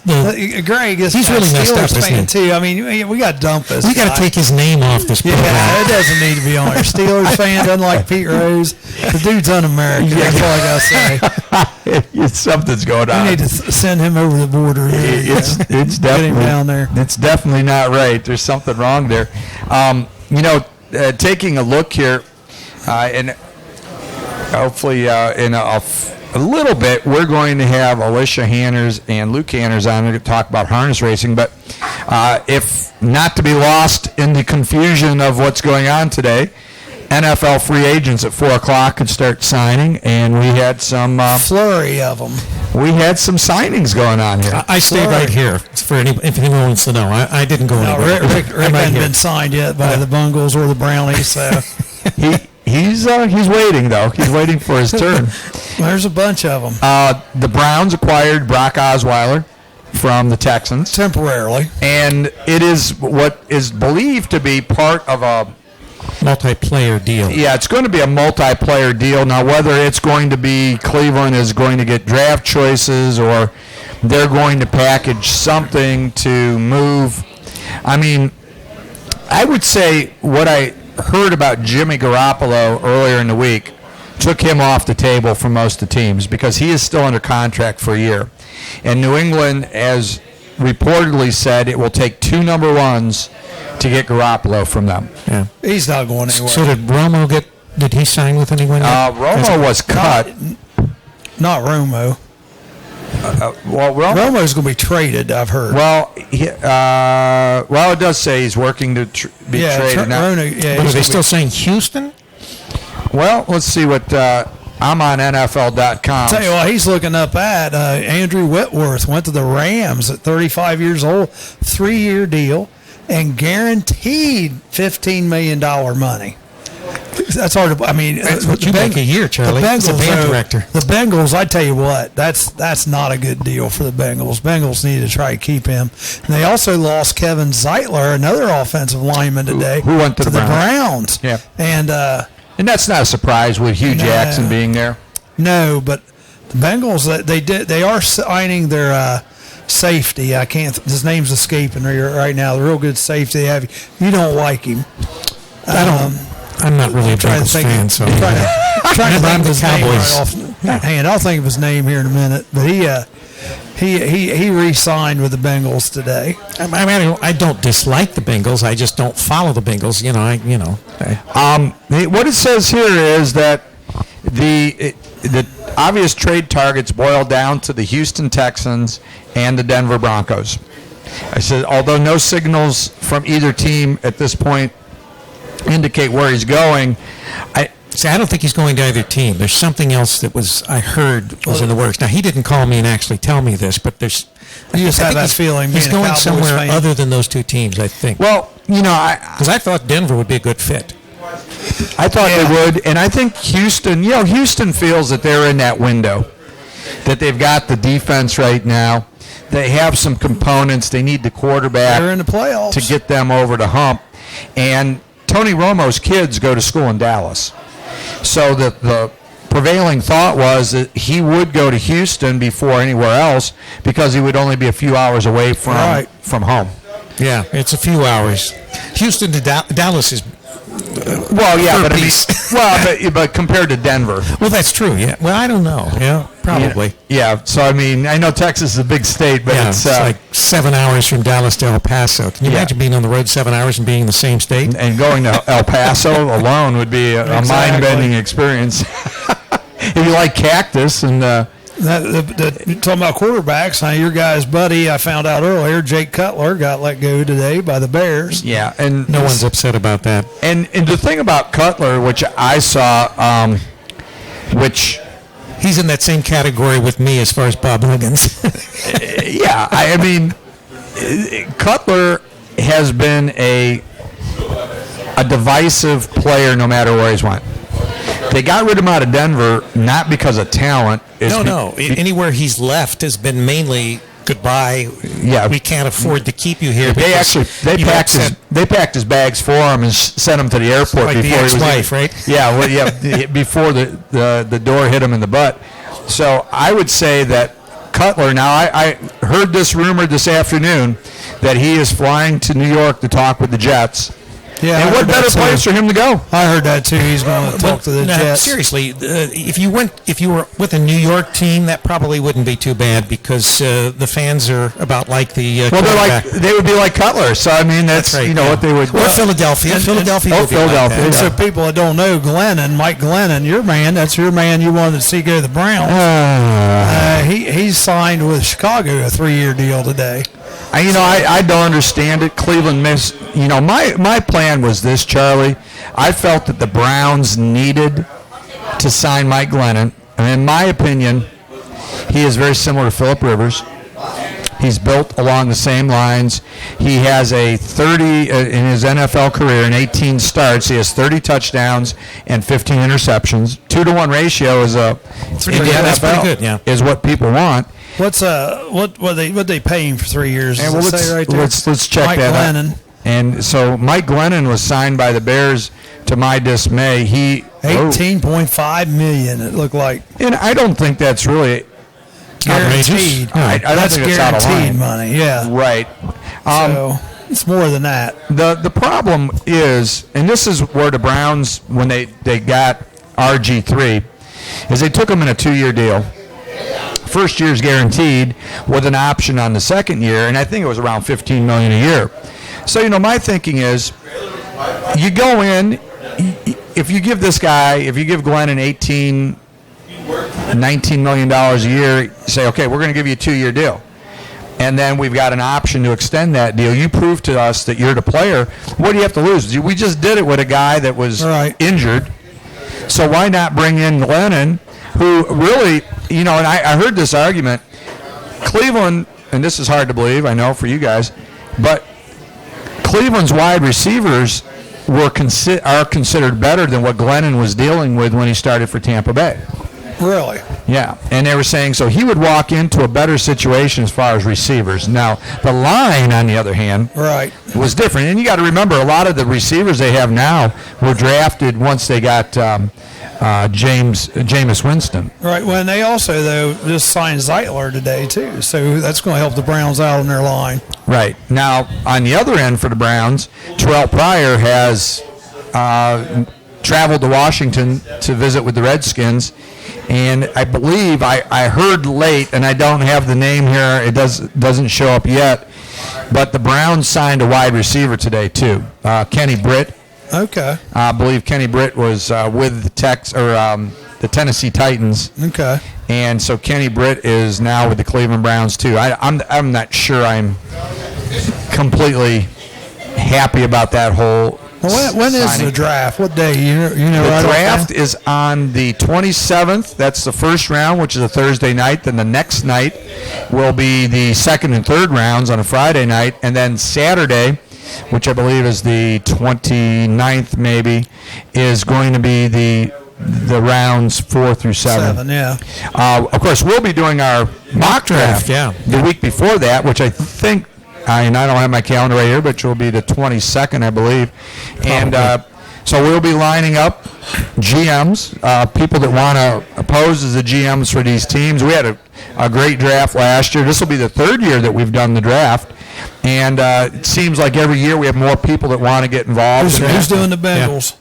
Greg is he's really messed up, Steelers fan isn't he? too. I mean, we got to dump this. We got to take his name off this program. Yeah, it doesn't need to be on there. Steelers fan doesn't like Pete Rose. The dude's un-American. That's all I got to say. Something's going on. We need to send him over the border. It's definitely get him down there. It's definitely not right. There's something wrong there. Taking a look here, and hopefully in a little bit, we're going to have Alisha Hanners and Luke Hanners on to talk about harness racing. But if not to be lost in the confusion of what's going on today, NFL free agents at 4 o'clock could start signing, and we had some flurry of them. We had some signings going on here. I stayed right here for if anyone wants to know. I didn't go anywhere. Rick hasn't been signed yet by the Bungles or the Brownies, so he's waiting though. He's waiting for his turn. There's a bunch of them. The Browns acquired Brock Osweiler from the Texans temporarily, and it is what is believed to be part of a multiplayer deal. Yeah, it's going to be a multiplayer deal. Now, whether it's going to be Cleveland is going to get draft choices or they're going to package something to move. I mean, I would say what I heard about Jimmy Garoppolo earlier in the week took him off the table for most of the teams because he is still under contract for a year. And New England has reportedly said it will take 2 number ones to get Garoppolo from them. Yeah, he's not going anywhere. So did Romo did he sign with anyone yet? Romo was cut. Not Romo. Romo's going to be traded, I've heard. Well, it does say he's working to be traded. But are they still saying Houston? Well, let's see what I'm on NFL.com. Tell you what, he's looking up at Andrew Whitworth went to the Rams at 35 years old, 3-year deal, and guaranteed $15 million money. That's hard to. I mean, that's what you make a year, Charlie. As a band director. The Bengals, I tell you what, that's not a good deal for the Bengals. Bengals need to try to keep him. And they also lost Kevin Zeitler, another offensive lineman today, who went to the Browns. Yeah, and that's not a surprise with Hugh Jackson being there. No, but the Bengals, they are signing their safety. I can't. His name's escaping right now. The real good safety they have. You don't like him. I don't. I'm not really a Bengals fan, so trying to think of his name Cowboys. right off hand. I'll think of his name here in a minute. But he re-signed with the Bengals today. I mean, I don't dislike the Bengals. I just don't follow the Bengals. What it says here is that the obvious trade targets boil down to the Houston Texans and the Denver Broncos. I said, although no signals from either team at this point indicate where he's going. I don't think he's going to either team. There's something else that I heard was in the works. Now, he didn't call me and actually tell me this, but there's. You just have that feeling. He's going somewhere other than those two teams, I think. Well, because I thought Denver would be a good fit. I thought they would, and I think Houston. Houston feels that they're in that window, that they've got the defense right now. They have some components. They need the quarterback. They're in the playoffs to get them over the hump, and Tony Romo's kids go to school in Dallas. So the prevailing thought was that he would go to Houston before anywhere else because he would only be a few hours away from home. Yeah, it's a few hours. Houston to Dallas is but compared to Denver. Well, that's true. Yeah. Well, I don't know. Yeah, probably. Yeah. So I mean, I know Texas is a big state, but it's like 7 hours from Dallas to El Paso. Can you imagine being on the road 7 hours and being in the same state? And going to El Paso alone would be a mind-bending experience. If you like cactus and. Talking about quarterbacks, your guy's buddy, I found out earlier, Jake Cutler, got let go today by the Bears. Yeah, and no one's upset about that. And the thing about Cutler, which I saw, which he's in that same category with me as far as Bob Huggins. Yeah, I mean, Cutler has been a divisive player no matter where he's went. They got rid of him out of Denver not because of talent. No. Anywhere he's left has been mainly goodbye. Yeah, we can't afford to keep you here. They packed his bags for him and sent him to the airport like before the ex-wife, right? Yeah, before the door hit him in the butt. So I would say that Cutler. Now I heard this rumor this afternoon that he is flying to New York to talk with the Jets. Yeah, and what better place for him to go? I heard that too. He's going to talk to the Jets. Seriously, if you were with a New York team, that probably wouldn't be too bad because the fans are about like the. They would be like Cutler. So I mean, that's right, what they would. Or Philadelphia. Philadelphia. Philadelphia. And so people that don't know Mike Glennon, your man. That's your man. You wanted to see go to the Browns. He's signed with Chicago a 3-year deal today. I don't understand it. Cleveland missed. My plan was this, Charlie. I felt that the Browns needed to sign Mike Glennon. And in my opinion, he is very similar to Phillip Rivers. He's built along the same lines. He has a 30 in his NFL career in 18 starts. He has 30 touchdowns and 15 interceptions. 2-to-1 ratio is in the NFL is what people want. What's what they pay him for 3 years? And let's check Mike that Glennon. out. And so Mike Glennon was signed by the Bears. To my dismay, he $18.5 million. It looked like, and I don't think that's really guaranteed. I don't think it's out of line. Money. Yeah, right. So it's more than that. The problem is, and this is where the Browns, when they got RG3, is they took him in a 2-year deal. First year's guaranteed with an option on the second year, and I think it was around $15 million a year. So my thinking is, you go in, if you give Glennon $19 million a year, you say, okay, we're going to give you a 2-year deal. And then we've got an option to extend that deal. You prove to us that you're the player. What do you have to lose? We just did it with a guy that was injured. So why not bring in Glennon, who really, and I heard this argument. Cleveland, and this is hard to believe, I know for you guys, but Cleveland's wide receivers are considered better than what Glennon was dealing with when he started for Tampa Bay. Really? Yeah, and they were saying so he would walk into a better situation as far as receivers. Now, the line, on the other hand, right, was different. And you got to remember, a lot of the receivers they have now were drafted once they got Jameis Winston. Right. Well, and they also, though, just signed Zeitler today, too. So that's going to help the Browns out in their line. Right. Now, on the other end for the Browns, Terrell Pryor has traveled to Washington to visit with the Redskins. And I believe I heard late, and I don't have the name here. It doesn't show up yet. But the Browns signed a wide receiver today, too, Kenny Britt. Okay. I believe Kenny Britt was with the Tennessee Titans. Okay. And so Kenny Britt is now with the Cleveland Browns too. I'm not sure I'm completely happy about that whole. Well, when is the draft? What day? You know the right draft is on the 27th. That's the first round, which is a Thursday night. Then the next night will be the second and third rounds on a Friday night, and then Saturday, which I believe is the 29th maybe, is going to be the rounds 4 through 7. Yeah. Of course, we'll be doing our mock draft the week before that, which I think, and I don't have my calendar right here, but will be the 22nd, I believe. And so we'll be lining up GMs, people that want to pose as the GMs for these teams. We had a great draft last year. This will be the third year that we've done the draft. And it seems like every year we have more people that want to get involved. Who's doing the Bengals?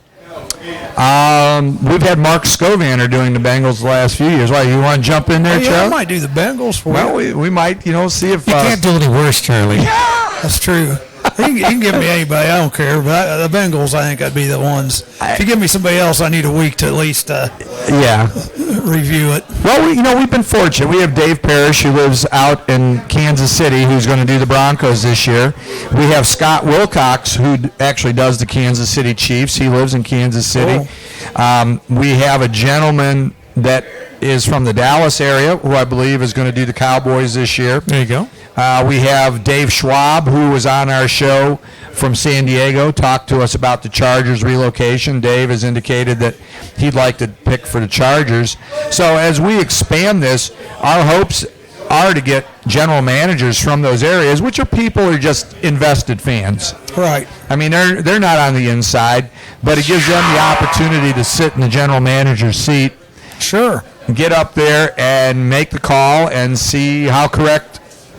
We've had Mark Scovaner doing the Bengals the last few years. Why, you want to jump in there, Yeah, Charlie? I might do the Bengals for Well, you. we might, see if... You can't do any worse, Charlie. That's true. You can give me anybody. I don't care. But the Bengals, I think, I'd be the ones. If you give me somebody else, I need a week to at least review it. Well, we've been fortunate. We have Dave Parrish, who lives out in Kansas City, who's going to do the Broncos this year. We have Scott Wilcox, who actually does the Kansas City Chiefs. He lives in Kansas City. Cool. We have a gentleman that is from the Dallas area, who I believe is going to do the Cowboys this year. There you go. We have Dave Schwab, who was on our show from San Diego, talked to us about the Chargers relocation. Dave has indicated that he'd like to pick for the Chargers. So as we expand this, our hopes are to get general managers from those areas, which are people who are just invested fans. Right. I mean, they're not on the inside, but it gives them the opportunity to sit in the general manager's seat. Sure. Get up there and make the call and see how correct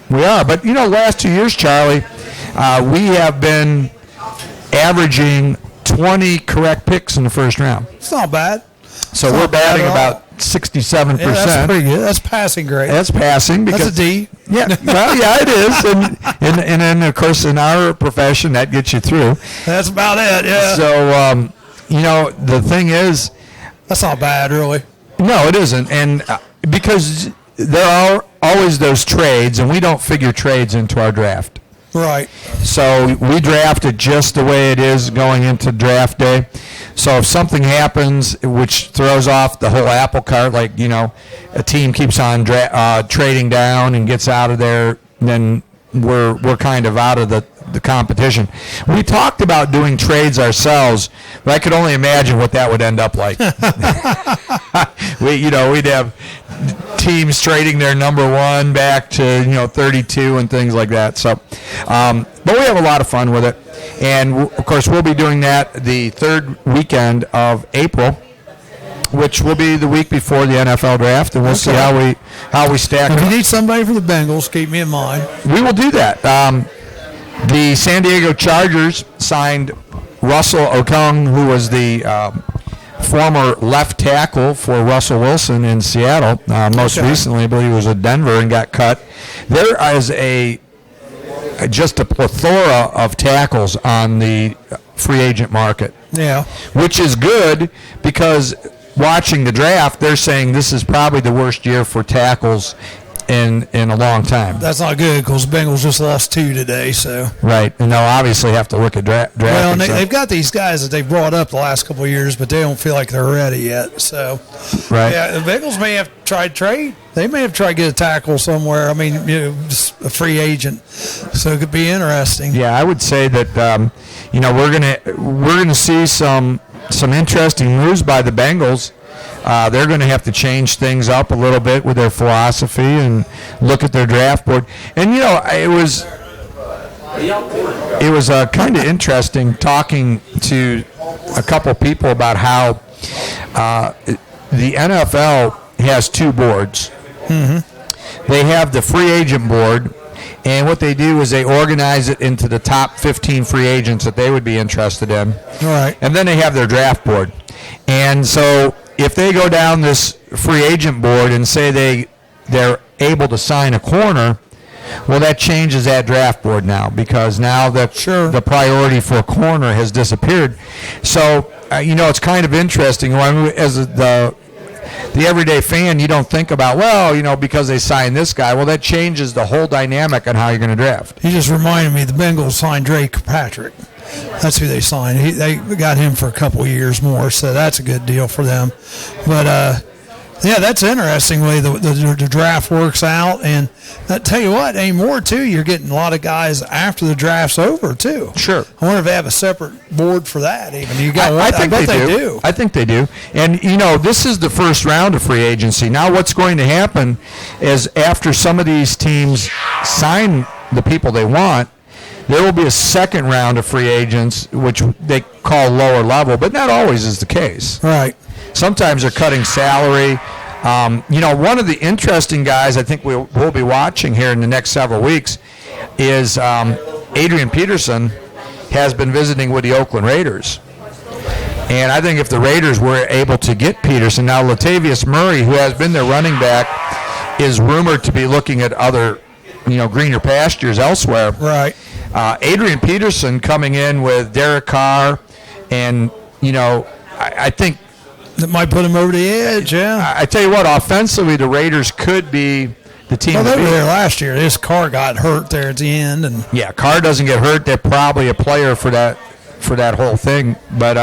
we are. But, last 2 years, Charlie, we have been averaging 20 correct picks in the first round. It's not bad. So we're batting about 67%. Yeah, that's pretty good. That's passing grade. That's passing. Because, that's a D. Yeah, well, yeah, it is. And then, of course, in our profession, that gets you through. That's about it, yeah. So, the thing is... That's not bad, really. No, it isn't. And because there are always those trades, and we don't figure trades into our draft. Right. So we draft it just the way it is going into draft day. So if something happens which throws off the whole apple cart, like, a team keeps on trading down and gets out of there, then we're kind of out of the competition. We talked about doing trades ourselves, but I could only imagine what that would end up like. We'd have teams trading their number one back to 32 and things like that. So, but we have a lot of fun with it, and of course we'll be doing that the third weekend of April, which will be the week before the NFL draft, and we'll see how we stack. If you need somebody for the Bengals, keep me in mind. We will do that. The San Diego Chargers signed Russell Okung, who was the former left tackle for Russell Wilson in Seattle. Most recently, I believe he was at Denver and got cut. There is just a plethora of tackles on the free agent market. Yeah. Which is good because watching the draft, they're saying this is probably the worst year for tackles in a long time. That's not good because Bengals just lost 2 today. So Right, and they'll obviously have to look at draft. well, and they've got these guys that they've brought up the last couple of years, but they don't feel like they're ready yet. So right. yeah, the Bengals may have tried trade. They may have tried to get a tackle somewhere. I mean, just a free agent. So it could be interesting. Yeah, I would say that we're gonna see some interesting moves by the Bengals. They're going to have to change things up a little bit with their philosophy and look at their draft board. And it was kind of interesting talking to a couple people about how the NFL has 2 boards. Mm-hmm. They have the free agent board, and what they do is they organize it into the top 15 free agents that they would be interested in. All right. And then they have their draft board. And so if they go down this free agent board and say they're able to sign a corner, well, that changes that draft board now because now the priority for a corner has disappeared. So, it's kind of interesting. As the everyday fan, you don't think about, because they signed this guy. Well, that changes the whole dynamic on how you're going to draft. You just reminded me the Bengals signed Drake Patrick. That's who they signed. They got him for a couple of years more, so that's a good deal for them. But, that's interesting the way the draft works out. And I tell you what, anymore, too, you're getting a lot of guys after the draft's over, too. Sure. I wonder if they have a separate board for that even. I bet they do. I think they do. And, this is the first round of free agency. Now what's going to happen is after some of these teams sign the people they want, there will be a second round of free agents, which they call lower level, but not always is the case. Right. Sometimes they're cutting salary. One of the interesting guys I think we'll be watching here in the next several weeks is Adrian Peterson has been visiting with the Oakland Raiders. And I think if the Raiders were able to get Peterson, now Latavius Murray, who has been their running back, is rumored to be looking at other, greener pastures elsewhere. Right. Adrian Peterson coming in with Derek Carr, and I think that might put him over the edge. Yeah. I tell you what, offensively, the Raiders could be the team. Well, they were there last year. This Carr got hurt there at the end, and Carr doesn't get hurt. They're probably a player for that whole thing. But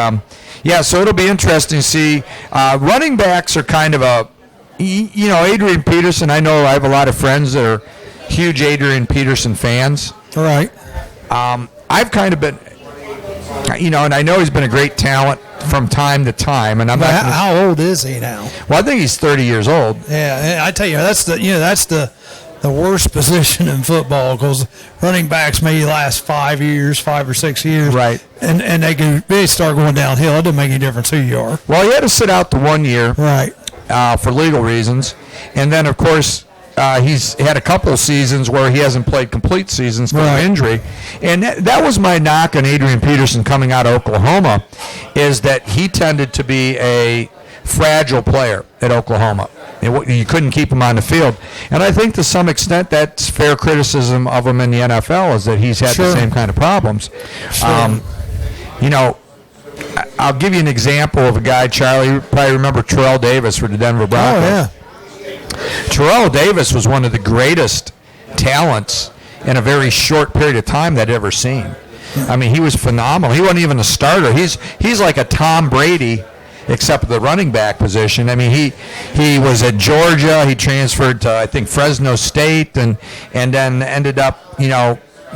so it'll be interesting to see. Running backs are kind of Adrian Peterson. I know I have a lot of friends that are huge Adrian Peterson fans. Right. I've kind of been, and I know he's been a great talent from time to time. And how old is he now? Well, I think he's 30 years old. Yeah, I tell you, that's the worst position in football because running backs may last 5 or 6 years. Right. And they start going downhill. It doesn't make any difference who you are. Well, he had to sit out the 1 year. Right. For legal reasons. And then, of course, he's had a couple of seasons where he hasn't played complete seasons for injury. And that was my knock on Adrian Peterson coming out of Oklahoma, is that he tended to be a fragile player at Oklahoma. You couldn't keep him on the field. And I think to some extent that's fair criticism of him in the NFL, is that he's had the same kind of problems. Sure. I'll give you an example of a guy, Charlie. You probably remember Terrell Davis for the Denver Broncos. Oh, yeah. Terrell Davis was one of the greatest talents in a very short period of time that I'd ever seen. I mean, he was phenomenal. He wasn't even a starter. He's like a Tom Brady, except for the running back position. I mean, he was at Georgia. He transferred to, I think, Fresno State, and then ended up,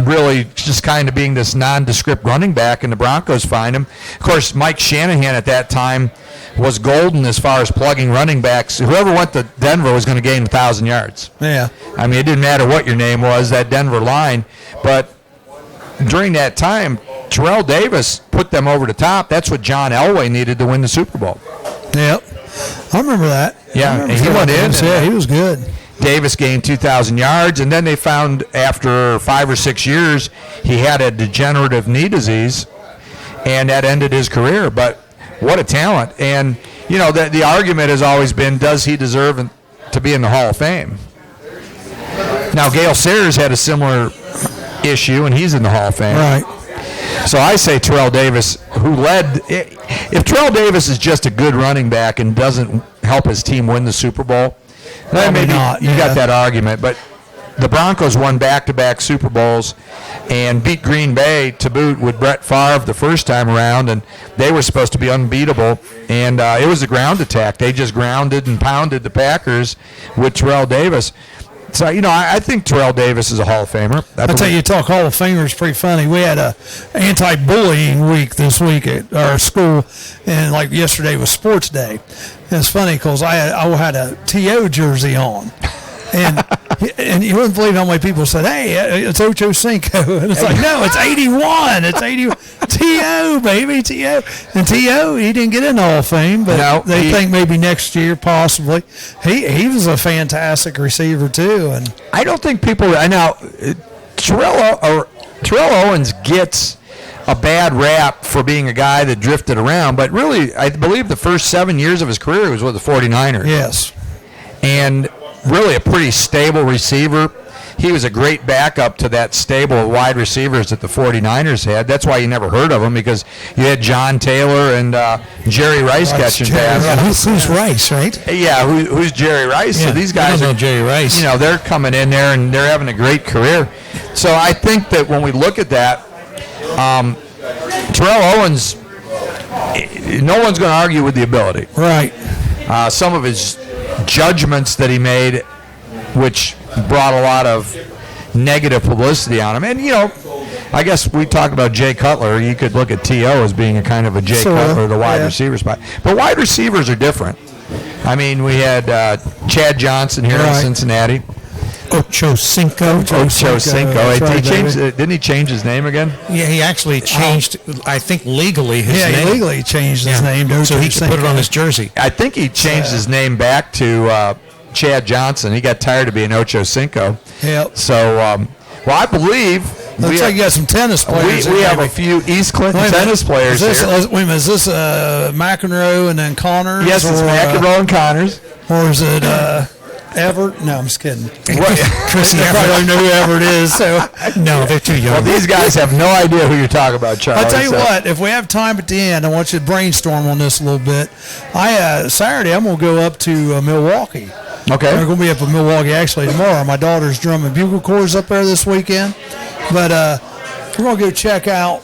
really just kind of being this nondescript running back, and the Broncos find him. Of course, Mike Shanahan at that time was golden as far as plugging running backs. Whoever went to Denver was going to gain 1,000 yards. Yeah. I mean, it didn't matter what your name was, that Denver line. But during that time, Terrell Davis put them over the top. That's what John Elway needed to win the Super Bowl. Yep. I remember that. Yeah, and he went in. Yeah, he was good. Davis gained 2,000 yards, and then they found after 5 or 6 years he had a degenerative knee disease, and that ended his career. But what a talent. And, the argument has always been, does he deserve to be in the Hall of Fame? Now, Gale Sayers had a similar issue, and he's in the Hall of Fame. Right. So I say Terrell Davis, who led. If Terrell Davis is just a good running back and doesn't help his team win the Super Bowl, Probably not. You got that argument, but the Broncos won back-to-back Super Bowls and beat Green Bay to boot with Brett Favre the first time around, and they were supposed to be unbeatable. And it was a ground attack. They just grounded and pounded the Packers with Terrell Davis. So, I think Terrell Davis is a Hall of Famer. I tell you, talk Hall of Famers pretty funny. We had a anti-bullying week this week at our school, and like yesterday was sports day. And it's funny because I had a T.O. jersey on. And you wouldn't believe how many people said, "Hey, it's Ocho Cinco," and it's like, no, it's 81. It's 80. T.O. baby, T.O. And T.O. he didn't get in the Hall of Fame, but they think maybe next year possibly. He was a fantastic receiver too, and I don't think people. I know Terrell Owens gets a bad rap for being a guy that drifted around, but really, I believe the first 7 years of his career was with the 49ers. Yes, and really a pretty stable receiver. He was a great backup to that stable of wide receivers that the 49ers had. That's why you never heard of him, because you had John Taylor and Jerry Rice catching passes. Who's Rice, right? Yeah, who's Jerry Rice? Yeah, so these guys I don't know Jerry Rice. They're coming in there and they're having a great career. So I think that when we look at that, Terrell Owens, no one's going to argue with the ability. right. Some of his judgments that he made, which brought a lot of negative publicity on him. And, I guess we talked about Jay Cutler. You could look at T.O. as being a kind of a Jay Cutler, the wide receiver spot. But wide receivers are different. I mean, we had Chad Johnson here in Cincinnati. Ocho Cinco. Didn't he change his name again? Yeah, he actually changed, I think, legally his name. Yeah, he legally changed his name to so he could put it on his jersey. I think he changed his name back to Chad Johnson. He got tired of being Ocho Cinco. Yep. So, I believe Looks like you got some tennis players. We have a few East Clinton tennis players here. Wait a minute, is this McEnroe and then Connors? Yes, it's McEnroe and Connors. Or is it Everett? No, I'm just kidding. Chrissy I probably don't know who Everett is. So no, they're too young. Well, these guys have no idea who you're talking about, Charlie. I'll tell you what, if we have time at the end, I want you to brainstorm on this a little bit. Saturday, I'm going to go up to Milwaukee. Okay. We're going to be up in Milwaukee actually tomorrow. My daughter's drum and bugle corps up there this weekend. But we're going to go check out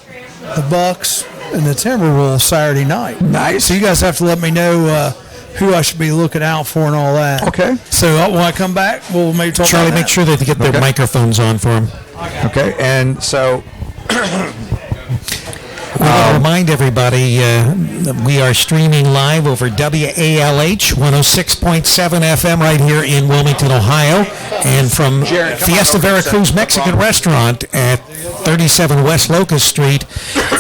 the Bucks and the Timberwolves Saturday night. Nice. So you guys have to let me know who I should be looking out for and all that. Okay. So when I come back, we'll maybe talk Charlie, about that. make sure that they get their microphones on for them. Okay. And so I want to remind everybody that we are streaming live over WALH 106.7 FM right here in Wilmington, Ohio, and from Fiesta Veracruz Mexican Restaurant at 37 West Locust Street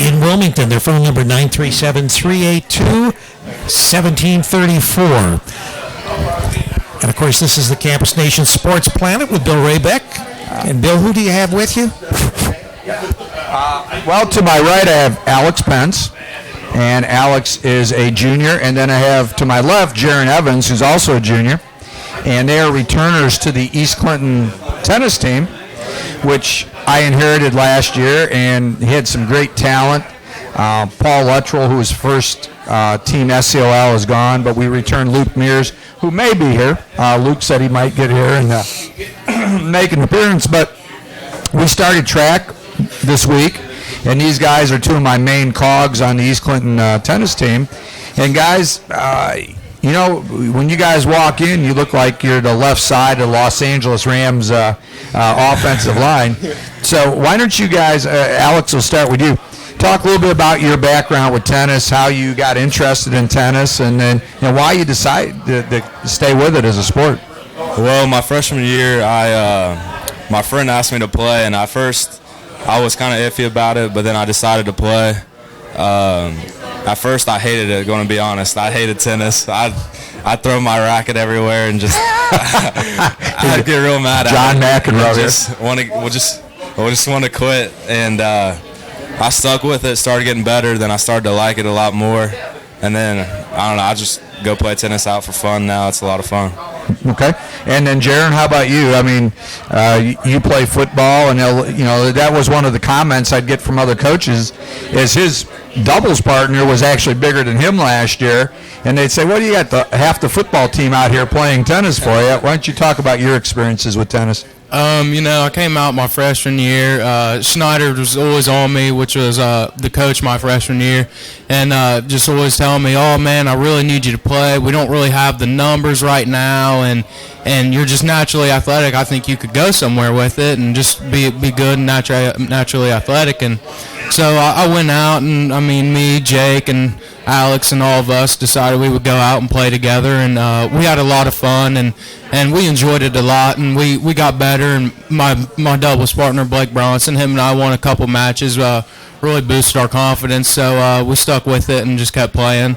in Wilmington. Their phone number 937-382-1734. And of course, this is the Campus Nation Sports Planet with Bill Raybeck. And Bill, who do you have with you? Well, to my right, I have Alex Pence, and Alex is a junior. And then I have to my left, Jaron Evans, who's also a junior. And they are returners to the East Clinton tennis team, which I inherited last year, and he had some great talent. Paul Luttrell, who was first team SCOL, is gone, but we returned Luke Mears, who may be here. Luke said he might get here and make an appearance, but we started track this week, and these guys are two of my main cogs on the East Clinton tennis team. And guys, when you guys walk in, you look like you're the left side of the Los Angeles Rams offensive line. So why don't you guys, Alex, we'll start with you. Talk a little bit about your background with tennis, how you got interested in tennis, and then why you decided to stay with it as a sport. Well, my freshman year, my friend asked me to play, and at first I was kind of iffy about it, but then I decided to play. At first I hated it, going to be honest. I hated tennis. I'd throw my racket everywhere and just I'd get real mad at John it. McEnroe just want to quit, and I stuck with it, started getting better, then I started to like it a lot more, and then, I don't know, I just go play tennis out for fun now. It's a lot of fun. Okay. And then, Jaron, how about you? I mean, you play football, and that was one of the comments I'd get from other coaches, is his doubles partner was actually bigger than him last year, and they'd say, well, you got half the football team out here playing tennis for you. Why don't you talk about your experiences with tennis? I came out my freshman year. Schneider was always on me, which was the coach my freshman year, and just always telling me, oh, man, I really need you to play. We don't really have the numbers right now, and you're just naturally athletic. I think you could go somewhere with it and just be good and naturally athletic. And so I went out, and, me, Jake, and Alex and all of us decided we would go out and play together, and we had a lot of fun, and we enjoyed it a lot, and we got better, and my doubles partner, Blake Bronson, him and I won a couple matches, really boosted our confidence, so we stuck with it and just kept playing.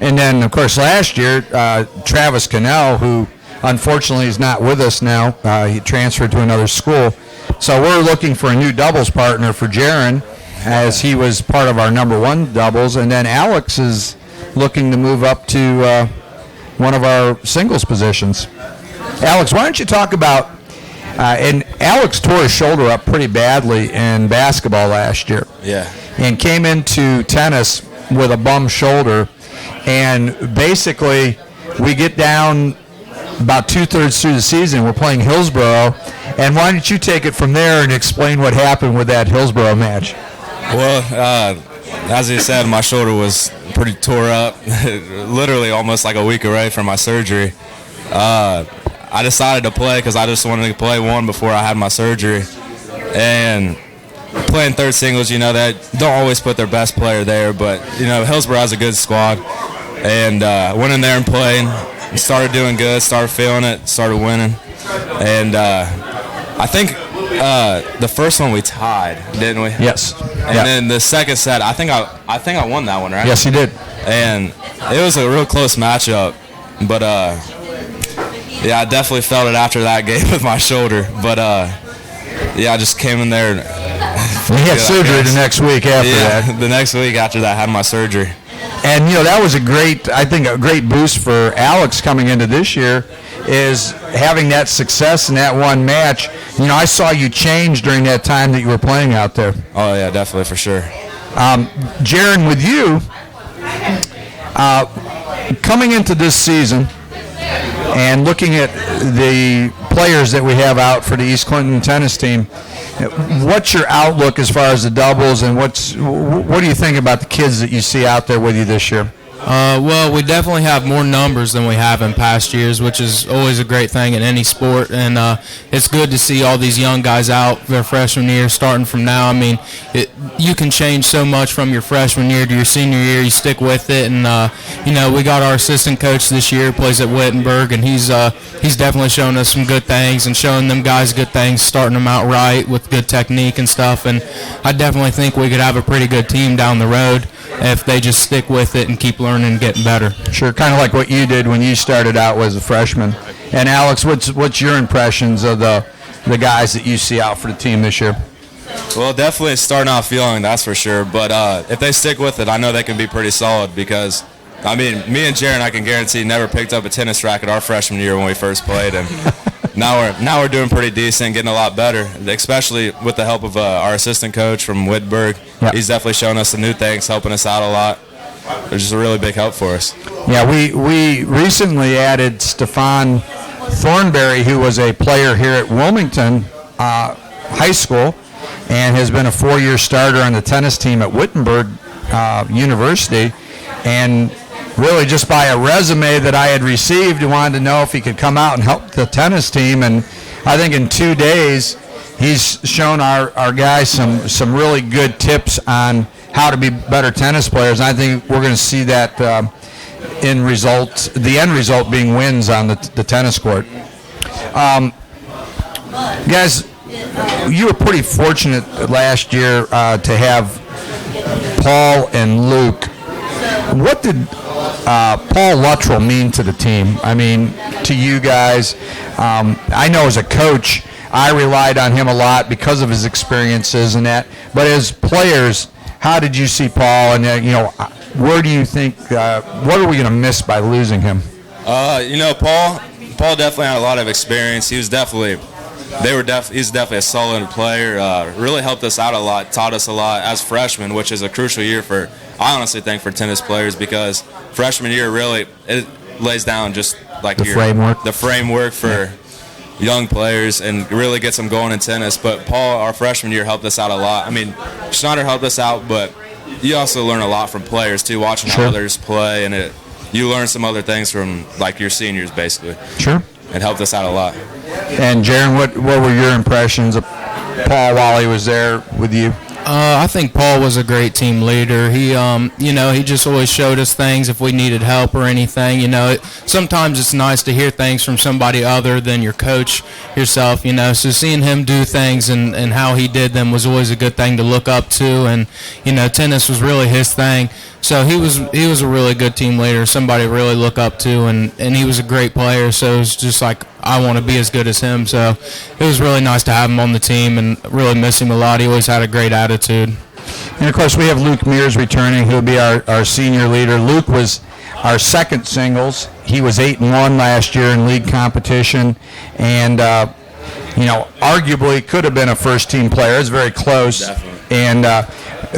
And then, of course, last year, Travis Cannell, who unfortunately is not with us now, he transferred to another school, so we're looking for a new doubles partner for Jaron, as he was part of our number one doubles, and then Alex is looking to move up to one of our singles positions. Alex, why don't you talk about, and Alex tore his shoulder up pretty badly in basketball last year. Yeah. And came into tennis with a bum shoulder, and basically we get down about 2/3 through the season. We're playing Hillsborough, and why don't you take it from there and explain what happened with that Hillsborough match? Well, as you said, my shoulder was pretty tore up, literally almost like a week away from my surgery. I decided to play because I just wanted to play one before I had my surgery. And playing third singles, that don't always put their best player there, but, Hillsborough has a good squad. And went in there and played, and started doing good, started feeling it, started winning. And I think the first one we tied, didn't we? Yes. And then the second set, I think I won that one, right? Yes, you did. And it was a real close matchup, but I definitely felt it after that game with my shoulder. But I just came in there. We had surgery the next week after that. Yeah, the next week after that, I had my surgery. And that was a great boost for Alex coming into this year, is having that success in that one match. I saw you change during that time that you were playing out there. Oh yeah, definitely, for sure. Jaron, with you, coming into this season and looking at the players that we have out for the East Clinton tennis team, what's your outlook as far as the doubles, and what do you think about the kids that you see out there with you this year? Well, we definitely have more numbers than we have in past years, which is always a great thing in any sport, and it's good to see all these young guys out their freshman year starting from now. You can change so much from your freshman year to your senior year. You stick with it, and we got our assistant coach this year, plays at Wittenberg, and he's definitely showing us some good things and showing them guys good things, starting them out right with good technique and stuff, and I definitely think we could have a pretty good team down the road if they just stick with it and keep learning and getting better. Sure, kind of like what you did when you started out as a freshman. And Alex, what's your impressions of the guys that you see out for the team this year? Well, definitely starting off feeling, that's for sure. But if they stick with it, I know they can be pretty solid because, me and Jaron, I can guarantee, never picked up a tennis racket our freshman year when we first played. And now we're doing pretty decent, getting a lot better, especially with the help of our assistant coach from Wittenberg. Yep. He's definitely showing us some new things, helping us out a lot. They're just a really big help for us. Yeah, we recently added Stefan Thornberry, who was a player here at Wilmington High School and has been a 4-year starter on the tennis team at Wittenberg University. And really just by a resume that I had received, he wanted to know if he could come out and help the tennis team. And I think in 2 days, he's shown our guys some really good tips on how to be better tennis players. And I think we're going to see that the end result being wins on the tennis court. Guys, you were pretty fortunate last year to have Paul and Luke. What did Paul Luttrell mean to the team? To you guys? I know as a coach, I relied on him a lot because of his experiences and that. But as players, how did you see Paul? And where do you think? What are we going to miss by losing him? Paul definitely had a lot of experience. He was definitely he's definitely a solid player. Really helped us out a lot, taught us a lot as freshmen, which is a crucial year I honestly think for tennis players, because freshman year really it lays down just like the framework for young players and really gets them going in tennis. But Paul, our freshman year, helped us out a lot. I mean, Schneider helped us out, but you also learn a lot from players too, watching how others play, and you learn some other things from like your seniors basically. Sure. It helped us out a lot. And Jaron, what were your impressions of Paul while he was there with you? I think Paul was a great team leader. He, he just always showed us things if we needed help or anything. Sometimes it's nice to hear things from somebody other than your coach yourself. So seeing him do things and how he did them was always a good thing to look up to. And tennis was really his thing. So he was a really good team leader, somebody to really look up to, and he was a great player. So it was just like, I want to be as good as him. So it was really nice to have him on the team and really miss him a lot. He always had a great attitude. And, of course, we have Luke Mears returning. He'll be our senior leader. Luke was our second singles. He was 8-1 last year in league competition. And, arguably could have been a first-team player. It's very close. Definitely. And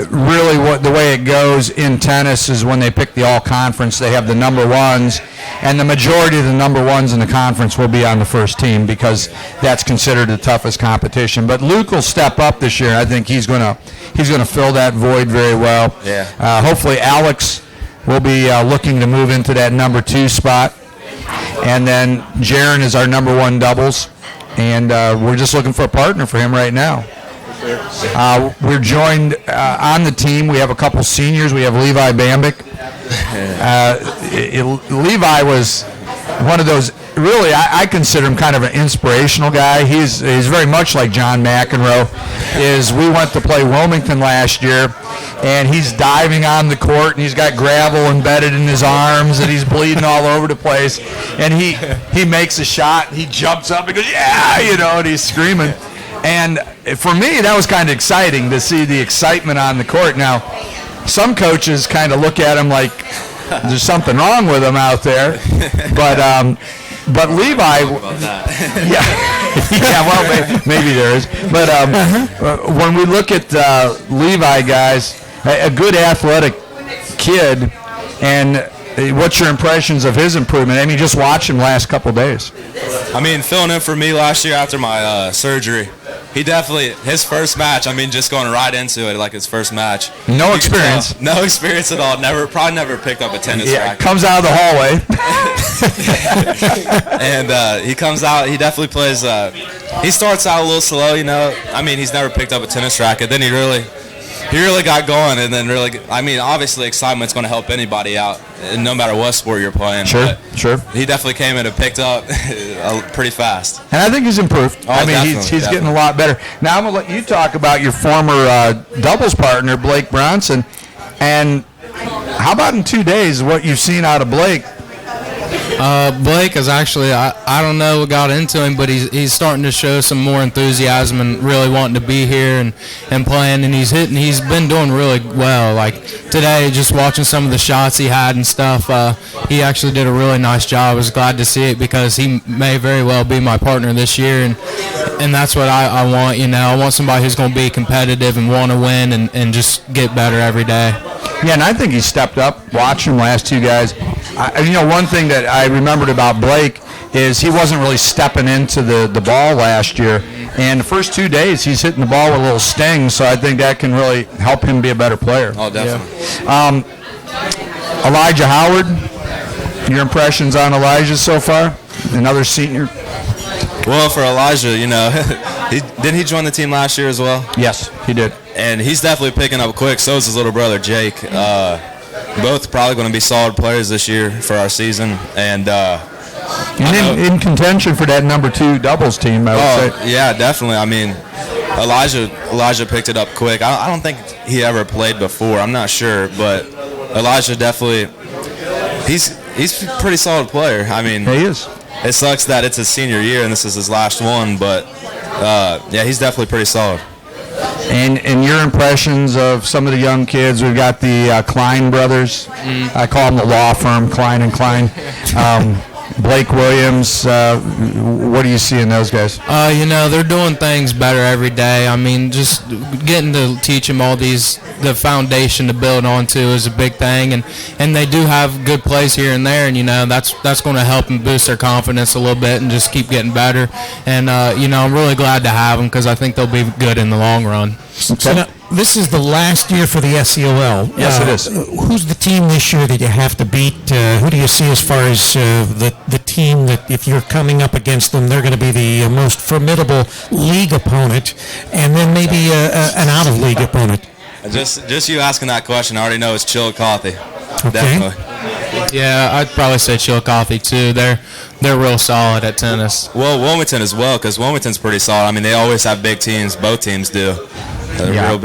really the way it goes in tennis is when they pick the all-conference, they have the number ones, and the majority of the number ones in the conference will be on the first team because that's considered the toughest competition. But Luke will step up this year. I think he's going to fill that void very well. Yeah. Hopefully Alex will be looking to move into that number 2 spot. And then Jaron is our number 1 doubles, and we're just looking for a partner for him right now. We're joined on the team. We have a couple seniors. We have Levi Bambick. Levi was one of those, really, I consider him kind of an inspirational guy. He's very much like John McEnroe. We went to play Wilmington last year, and he's diving on the court, and he's got gravel embedded in his arms, and he's bleeding all over the place. And he makes a shot, and he jumps up and goes, yeah, and he's screaming. And for me, that was kind of exciting to see the excitement on the court. Now, some coaches kind of look at him like there's something wrong with him out there. But Levi, well, maybe there is. But when we look at Levi, guys, a good athletic kid, and what's your impressions of his improvement? I mean, just watch him last couple of days. I mean, filling in for me last year after my surgery, he definitely, his first match, just going right into it like his first match. No experience. No experience at all. Probably never picked up a tennis racket. Comes out of the hallway. And he comes out, he definitely plays, he starts out a little slow, he's never picked up a tennis racket. Then he really got going, and then obviously excitement's going to help anybody out, no matter what sport you're playing. Sure. He definitely came in and picked up pretty fast. And I think he's improved. He's getting a lot better. Now I'm going to let you talk about your former doubles partner, Blake Bronson. And how about in 2 days what you've seen out of Blake? Blake is actually, I don't know what got into him, but he's starting to show some more enthusiasm and really wanting to be here and playing, and he's been doing really well. Like today, just watching some of the shots he had and stuff, he actually did a really nice job. I was glad to see it because he may very well be my partner this year, and that's what I want. I want somebody who's going to be competitive and want to win and just get better every day. Yeah, and I think he stepped up. Watching last 2 guys, one thing that I remembered about Blake is he wasn't really stepping into the ball last year. And the first 2 days, he's hitting the ball with a little sting, so I think that can really help him be a better player. Oh, definitely. Yeah. Elijah Howard, your impressions on Elijah so far? Another senior? Well, for Elijah, didn't he join the team last year as well? Yes, he did. And he's definitely picking up quick. So is his little brother, Jake. Both probably going to be solid players this year for our season. And in contention for that number 2 doubles team, I would say. Yeah, definitely. Elijah picked it up quick. I don't think he ever played before. I'm not sure. But Elijah definitely, he's a pretty solid player. He is. It sucks that it's his senior year and this is his last one. But, he's definitely pretty solid. And your impressions of some of the young kids? We've got the Klein brothers. I call them the law firm, Klein and Klein. Blake Williams. What do you see in those guys? They're doing things better every day. I mean, just getting to teach them all the foundation to build onto is a big thing, and they do have good plays here and there, and that's going to help them boost their confidence a little bit and just keep getting better. And I'm really glad to have them because I think they'll be good in the long run. So now, this is the last year for the SEOL. Yes, it is. Who's the team this year that you have to beat? Who do you see as far as the team that if you're coming up against them, they're going to be the most formidable league opponent, and then maybe an out-of-league opponent? Just you asking that question, I already know it's Chillicothe. Okay. Definitely. Yeah, I'd probably say Chillicothe too. They're real solid at tennis. Well, Wilmington as well, because Wilmington's pretty solid. I mean, they always have big teams. Both teams do. They're real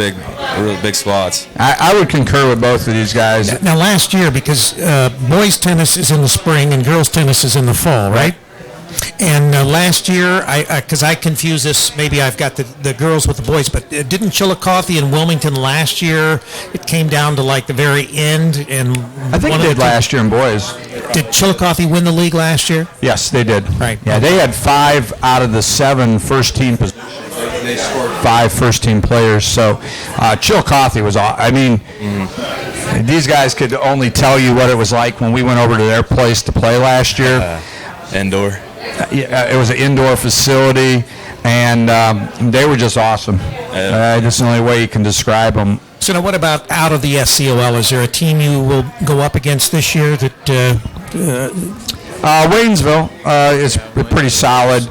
big squads. I would concur with both of these guys. Now, last year, because boys tennis is in the spring and girls tennis is in the fall, right? And last year, because I confuse this, maybe I've got the girls with the boys, but didn't Chillicothe and Wilmington last year, it came down to like the very end? And I think they did last year in boys. Did Chillicothe win the league last year? Yes, they did. Right. Yeah, they had 5 out of the 7 first-team positions. They scored 5 first-team players. So Chillicothe was, these guys could only tell you what it was like when we went over to their place to play last year. Indoor. It was an indoor facility, and they were just awesome. That's the only way you can describe them. So now what about out of the SCOL? Is there a team you will go up against this year that... Waynesville is pretty solid.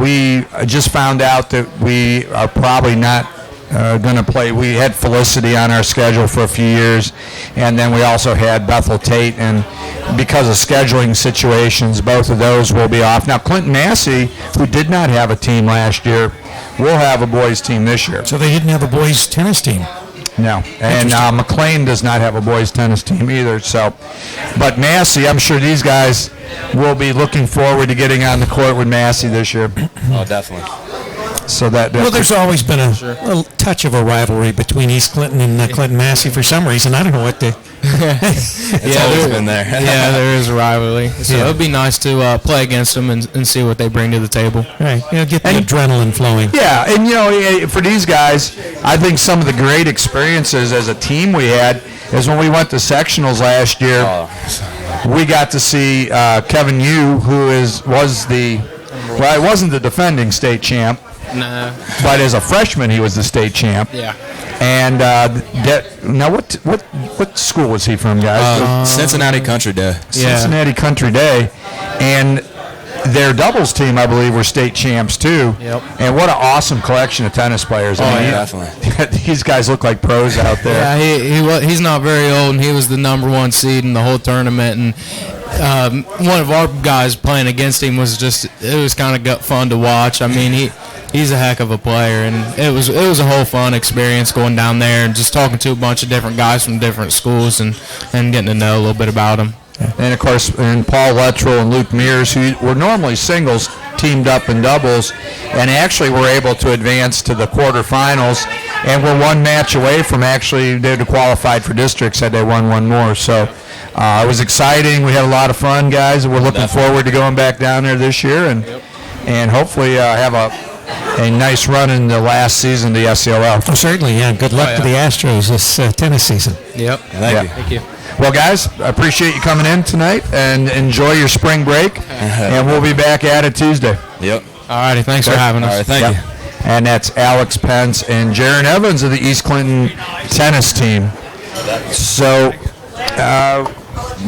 We just found out that we are probably not going to play. We had Felicity on our schedule for a few years, and then we also had Bethel Tate, and because of scheduling situations, both of those will be off. Now, Clinton Massey, who did not have a team last year, will have a boys team this year. So they didn't have a boys tennis team? No, and McLean does not have a boys tennis team either. So, but Massey, I'm sure these guys will be looking forward to getting on the court with Massey this year. Oh, definitely. So well, there's always been a touch of a rivalry between East Clinton and Clinton Massey for some reason. I don't know what the... It's always been there. Yeah, there is a rivalry. So it would be nice to play against them and see what they bring to the table. Right, get the adrenaline flowing. Yeah, and for these guys, I think some of the great experiences as a team we had is when we went to sectionals last year. We got to see Kevin Yu, who wasn't the defending state champ. Nah. But as a freshman, he was the state champ. Yeah. And now, what school was he from, guys? Cincinnati Country Day. Cincinnati Country Day, and their doubles team, I believe, were state champs too. Yep. And what an awesome collection of tennis players. Definitely. These guys look like pros out there. Yeah, he's not very old, and he was the number 1 seed in the whole tournament. And one of our guys playing against him was kind of fun to watch. I mean, he's a heck of a player, and it was a whole fun experience going down there and just talking to a bunch of different guys from different schools and getting to know a little bit about them. And of course, Paul Luttrell and Luke Mears, who were normally singles, teamed up in doubles, and actually were able to advance to the quarterfinals, and were 1 match away from actually they'd have qualified for districts had they won 1 more. So it was exciting. We had a lot of fun, guys. We're looking forward to going back down there this year and hopefully have a nice run in the last season of the SCLL. Oh, certainly, yeah. Good luck to the Astros this tennis season. Yep. Thank you. Well, guys, I appreciate you coming in tonight, and enjoy your spring break, and we'll be back at it Tuesday. Yep. All righty, thanks for having us. All right, thank you. And that's Alex Pence and Jaron Evans of the East Clinton tennis team. So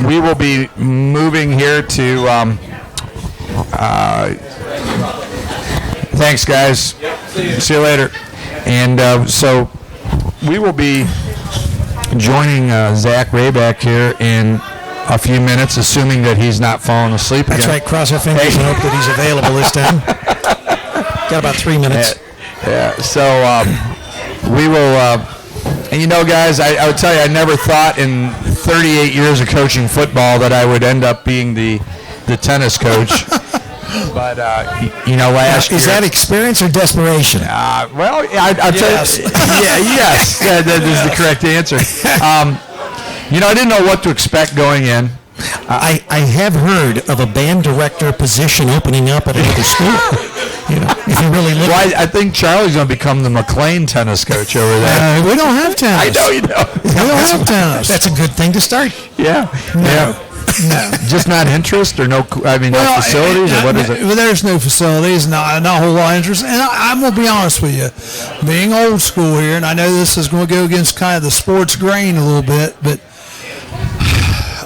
we will be moving here to thanks, guys. See you later. And so we will be joining Zach Rayback here in a few minutes, assuming that he's not falling asleep again. That's right. Cross our fingers and hope that he's available this time. Got about 3 minutes. Yeah. So we will. And guys, I would tell you, I never thought in 38 years of coaching football that I would end up being the tennis coach. But last year. Is that experience or desperation? Well, I'll tell you. Yes, that is the correct answer. I didn't know what to expect going in. I have heard of a band director position opening up at another school. If you really look. Well, I think Charlie's going to become the McLean tennis coach over there. We don't have tennis. I know you don't. We don't have tennis. That's a good thing to start. Yeah. No. Just not interest or no facilities or what is it? Well, there's no facilities, not a whole lot of interest. And I'm going to be honest with you, being old school here, and I know this is going to go against kind of the sports grain a little bit, but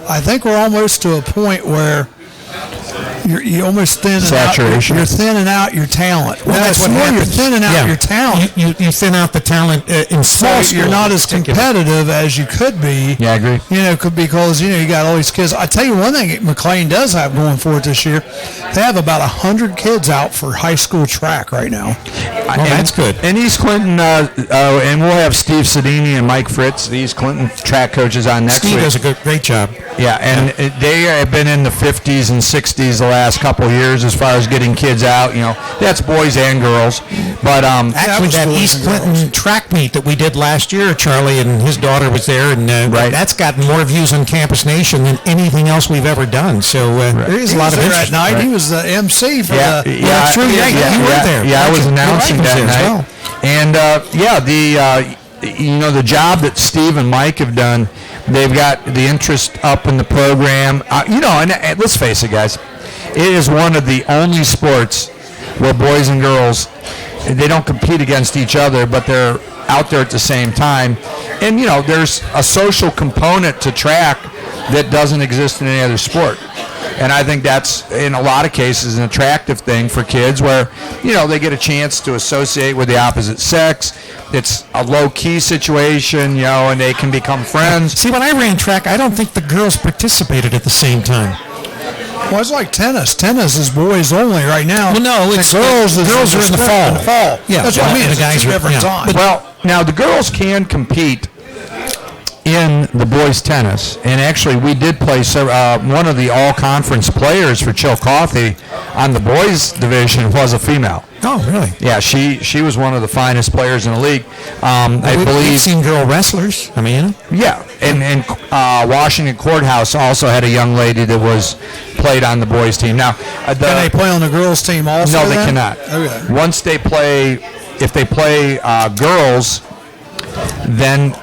I think we're almost to a point where you're almost thinning saturation. You're thinning out your talent. Well, that's what happens. You're thinning out your talent. You thin out the talent in small schools. You're not as competitive as you could be. Yeah, I agree. Because you got all these kids. I tell you one thing McLean does have going for it this year. They have about 100 kids out for high school track right now. That's good. And East Clinton, and we'll have Steve Sedini and Mike Fritz, the East Clinton track coaches, on next week. Steve does a great job. Yeah, and they have been in the 50s and 60s the last couple of years as far as getting kids out. That's boys and girls. But actually, that East Clinton track meet that we did last year, Charlie and his daughter was there, and that's gotten more views on Campus Nation than anything else we've ever done. So there is a lot of interest. That night, he was the MC for the. That's true. Yeah, you were there. Yeah, I was announcing that night. And the job that Steve and Mike have done. They've got the interest up in the program. And let's face it, guys. It is one of the only sports where boys and girls, they don't compete against each other, but they're out there at the same time. And, there's a social component to track that doesn't exist in any other sport. And I think that's, in a lot of cases, an attractive thing for kids where, they get a chance to associate with the opposite sex. It's a low-key situation, and they can become friends. See, when I ran track, I don't think the girls participated at the same time. Well, it's like tennis. Tennis is boys only right now. Well, no, it's girls. Girls are in the fall. Yeah, that's what I mean. The guys are are different time. Well, now the girls can compete in the boys tennis, and actually we did play one of the all-conference players for Chillicothe on the boys division was a female. Oh, really? Yeah, she was one of the finest players in the league. I believe we've seen girl wrestlers. Yeah, and Washington Courthouse also had a young lady that played on the boys team. Now, can they play on the girls team also? No, they cannot. Okay. Once if they play girls, then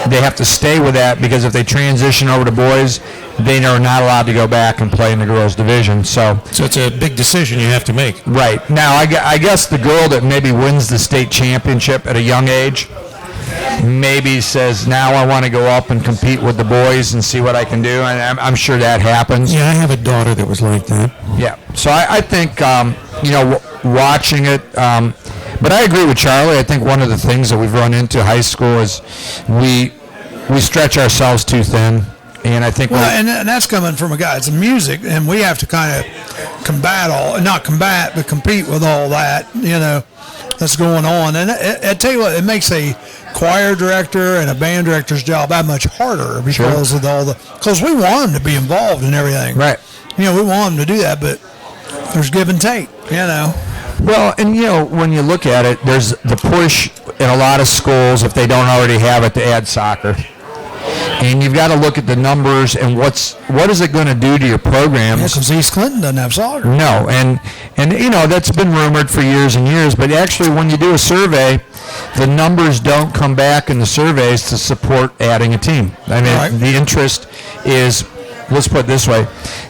they have to stay with that, because if they transition over to boys, they are not allowed to go back and play in the girls' division. So it's a big decision you have to make. Right. Now, I guess the girl that maybe wins the state championship at a young age maybe says, now I want to go up and compete with the boys and see what I can do. And I'm sure that happens. Yeah, I have a daughter that was like that. Yeah. So I think, watching it, but I agree with Charlie. I think one of the things that we've run into high school is we stretch ourselves too thin. And I think and that's coming from a guy. It's music, and we have to kind of compete with all that, that's going on. And I tell you what, it makes a choir director and a band director's job that much harder because of because we want them to be involved in everything. Right. We want them to do that, but there's give and take, Well, and when you look at it, there's the push in a lot of schools, if they don't already have it, to add soccer. And you've got to look at the numbers and what is it going to do to your programs? Yeah, because East Clinton doesn't have soccer. No, and that's been rumored for years and years. But actually, when you do a survey, the numbers don't come back in the surveys to support adding a team. I mean, The interest is, let's put it this way,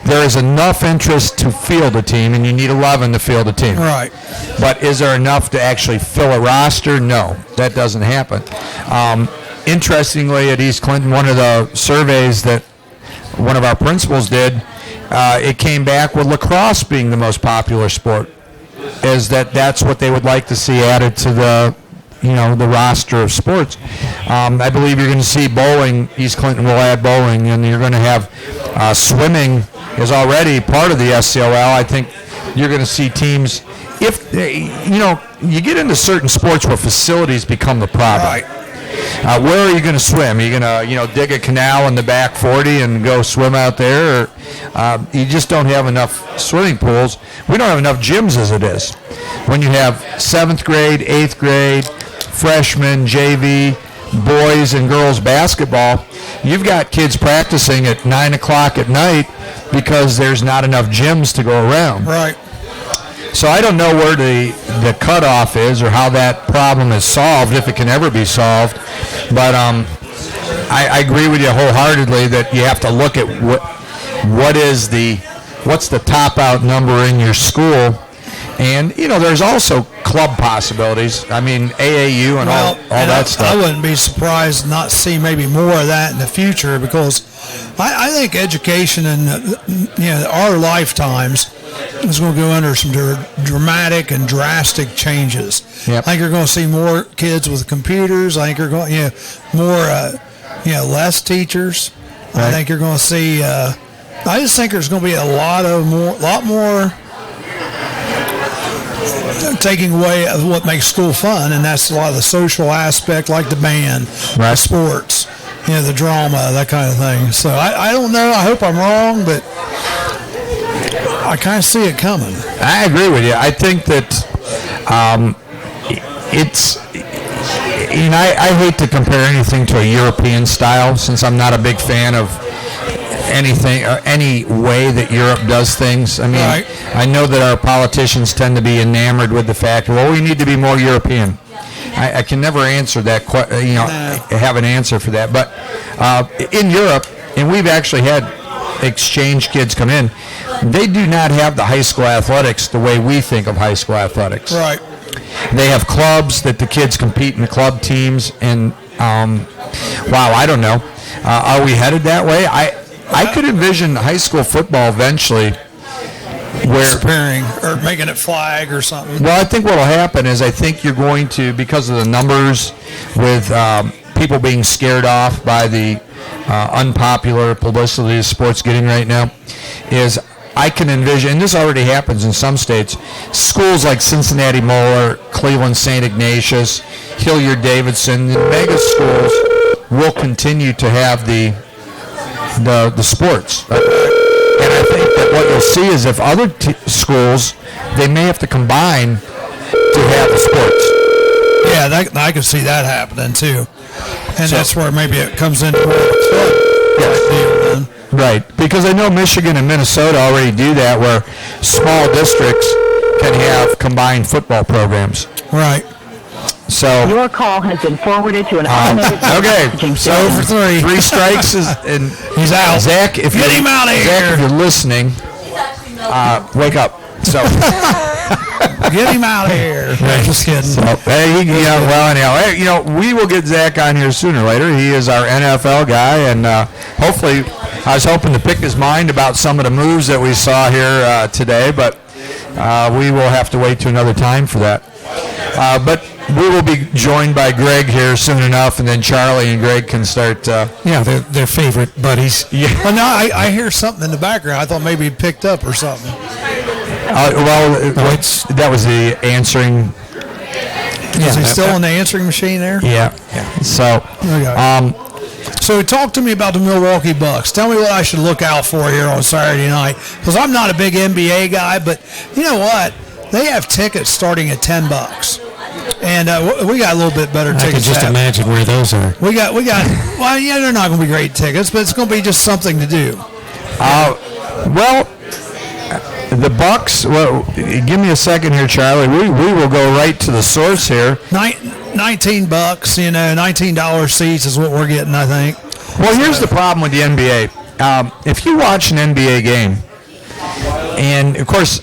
there is enough interest to field a team, and you need 11 to field a team. Right. But is there enough to actually fill a roster? No, that doesn't happen. Interestingly, at East Clinton, one of the surveys that one of our principals did, it came back with lacrosse being the most popular sport. That's what they would like to see added to the roster of sports. I believe you're going to see bowling. East Clinton will add bowling, and you're going to have swimming is already part of the SCOL. I think you're going to see teams. If you get into certain sports where facilities become the problem. Right. Where are you going to swim? Are you going to dig a canal in the back 40 and go swim out there? Or you just don't have enough swimming pools. We don't have enough gyms as it is. When you have 7th grade, 8th grade, freshmen, JV, boys and girls basketball, you've got kids practicing at 9 o'clock at night because there's not enough gyms to go around. Right. So I don't know where the cutoff is or how that problem is solved, if it can ever be solved. But I agree with you wholeheartedly that you have to look at what's the top out number in your school. And, there's also club possibilities. I mean, AAU and all that stuff. I wouldn't be surprised not to see maybe more of that in the future, because I think education in our lifetimes is going to go under some dramatic and drastic changes. Yep. I think you're going to see more kids with computers. I think you're going less teachers. Right. I think you're going to see. I just think there's going to be a lot more taking away of what makes school fun, and that's a lot of the social aspect, like the band, right. sports, the drama, that kind of thing. So I don't know. I hope I'm wrong, but I kind of see it coming. I agree with you. I think that it's. I hate to compare anything to a European style, since I'm not a big fan of anything or any way that Europe does things. I mean, right. I know that our politicians tend to be enamored with the fact, well, we need to be more European. I can never answer that, have an answer for that. But in Europe, and we've actually had exchange kids come in, they do not have the high school athletics the way we think of high school athletics. Right. They have clubs that the kids compete in the club teams, and I don't know. Are we headed that way? I could envision high school football eventually disappearing or making it flag or something. Well, I think what will happen is I think you're going to, because of the numbers with people being scared off by the unpopular publicity sports getting right now, is I can envision, and this already happens in some states, schools like Cincinnati Moeller, Cleveland St. Ignatius, Hilliard-Davidson, the mega schools will continue to have the sports. And I think that what you'll see is if other schools, they may have to combine to have the sports. Yeah, I can see that happening too. And that's where maybe it comes into Right, because I know Michigan and Minnesota already do that, where small districts can have combined football programs. Right. So your call has been forwarded to an automated messaging so system. for three strikes and he's out. Zach, if Get him out of here. Zach, if you're listening, wake up. So get him out of here. Just kidding. So, anyhow, we will get Zach on here sooner or later. He is our NFL guy, and hopefully, I was hoping to pick his mind about some of the moves that we saw here today, but we will have to wait to another time for that. But we will be joined by Greg here soon enough, and then Charlie and Greg can start. They're favorite buddies. Yeah. Well, now I hear something in the background. I thought maybe he picked up or something. That was the answering. Is he still on the answering machine there? Yeah. So, okay. So talk to me about the Milwaukee Bucks. Tell me what I should look out for here on Saturday night, because I'm not a big NBA guy, but you know what? They have tickets starting at $10, and we got a little bit better tickets. I can just imagine where those are. We got. Well, yeah, they're not going to be great tickets, but it's going to be just something to do. The Bucks. Well, give me a second here, Charlie. We will go right to the source here. $19, $19 seats is what we're getting, I think. Well, here's the problem with the NBA. If you watch an NBA game, and of course,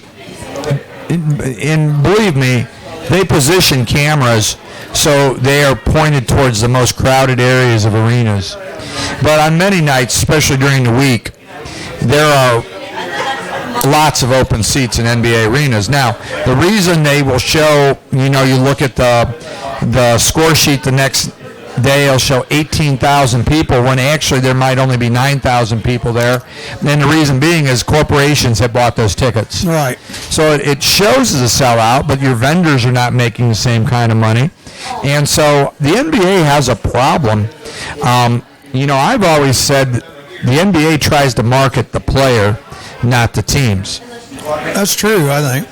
and believe me, they position cameras so they are pointed towards the most crowded areas of arenas. But on many nights, especially during the week, there are lots of open seats in NBA arenas. Now, the reason they will show, you look at the score sheet the next day, it'll show 18,000 people when actually there might only be 9,000 people there. And the reason being is corporations have bought those tickets. Right. So it shows as a sellout, but your vendors are not making the same kind of money. And so the NBA has a problem. I've always said that the NBA tries to market the player, not the teams. That's true, I think.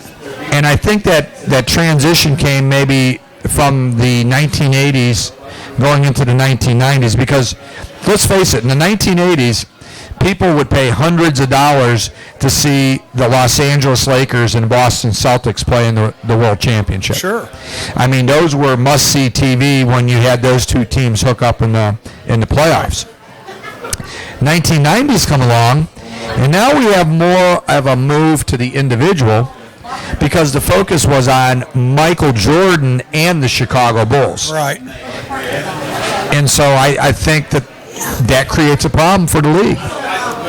And I think that transition came maybe from the 1980s going into the 1990s, because let's face it, in the 1980s, people would pay hundreds of dollars to see the Los Angeles Lakers and Boston Celtics play in the World Championship. Sure. I mean, those were must-see TV when you had those two teams hook up in the playoffs. 1990s come along, and now we have more of a move to the individual because the focus was on Michael Jordan and the Chicago Bulls. Right. And so I think that creates a problem for the league.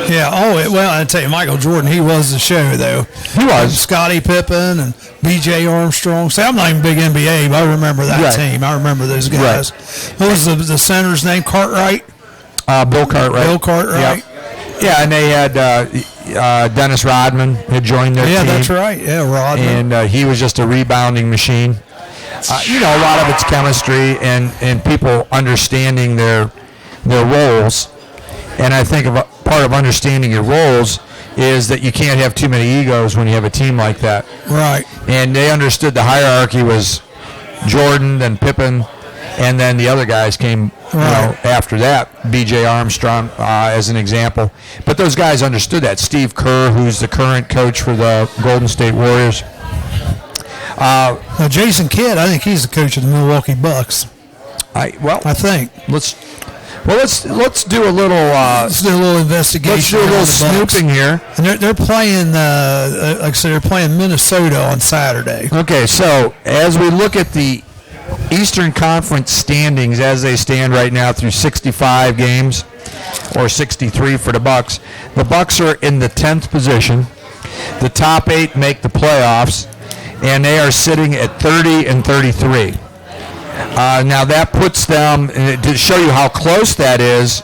Yeah. Well, I tell you, Michael Jordan, he was the show, though. He was. Scottie Pippen and B.J. Armstrong. See, I'm not even big NBA, but I remember that team. I remember those guys. What was the center's name? Cartwright? Bill Cartwright. Bill Cartwright. Yeah, and they had Dennis Rodman had joined their team. Yeah, that's right. Yeah, Rodman. And he was just a rebounding machine. A lot of it's chemistry and people understanding their roles. And I think part of understanding your roles is that you can't have too many egos when you have a team like that. Right. And they understood the hierarchy was Jordan, then Pippen, and then the other guys came after that, B.J. Armstrong as an example. But those guys understood that. Steve Kerr, who's the current coach for the Golden State Warriors. Now, Jason Kidd, I think he's the coach of the Milwaukee Bucks. I think. Let's do a little. Let's do a little investigation. Let's do a little snooping here. And they're playing. Like I said, they're playing Minnesota on Saturday. Okay, so as we look at the Eastern Conference standings as they stand right now through 65 games, or 63 for the Bucks are in the 10th position. The top 8 make the playoffs, and they are sitting at 30 and 33. Now that puts them, to show you how close that is,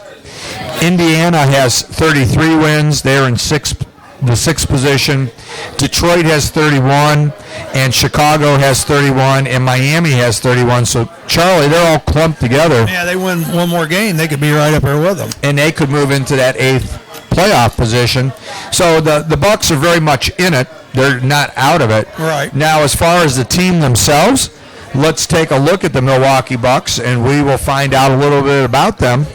Indiana has 33 wins. They're in the 6th position. Detroit has 31, and Chicago has 31, and Miami has 31. So, Charlie, they're all clumped together. Yeah, they win one more game, they could be right up there with them. And they could move into that 8th playoff position. So the Bucks are very much in it. They're not out of it. Right. Now, as far as the team themselves, let's take a look at the Milwaukee Bucks, and we will find out a little bit about them.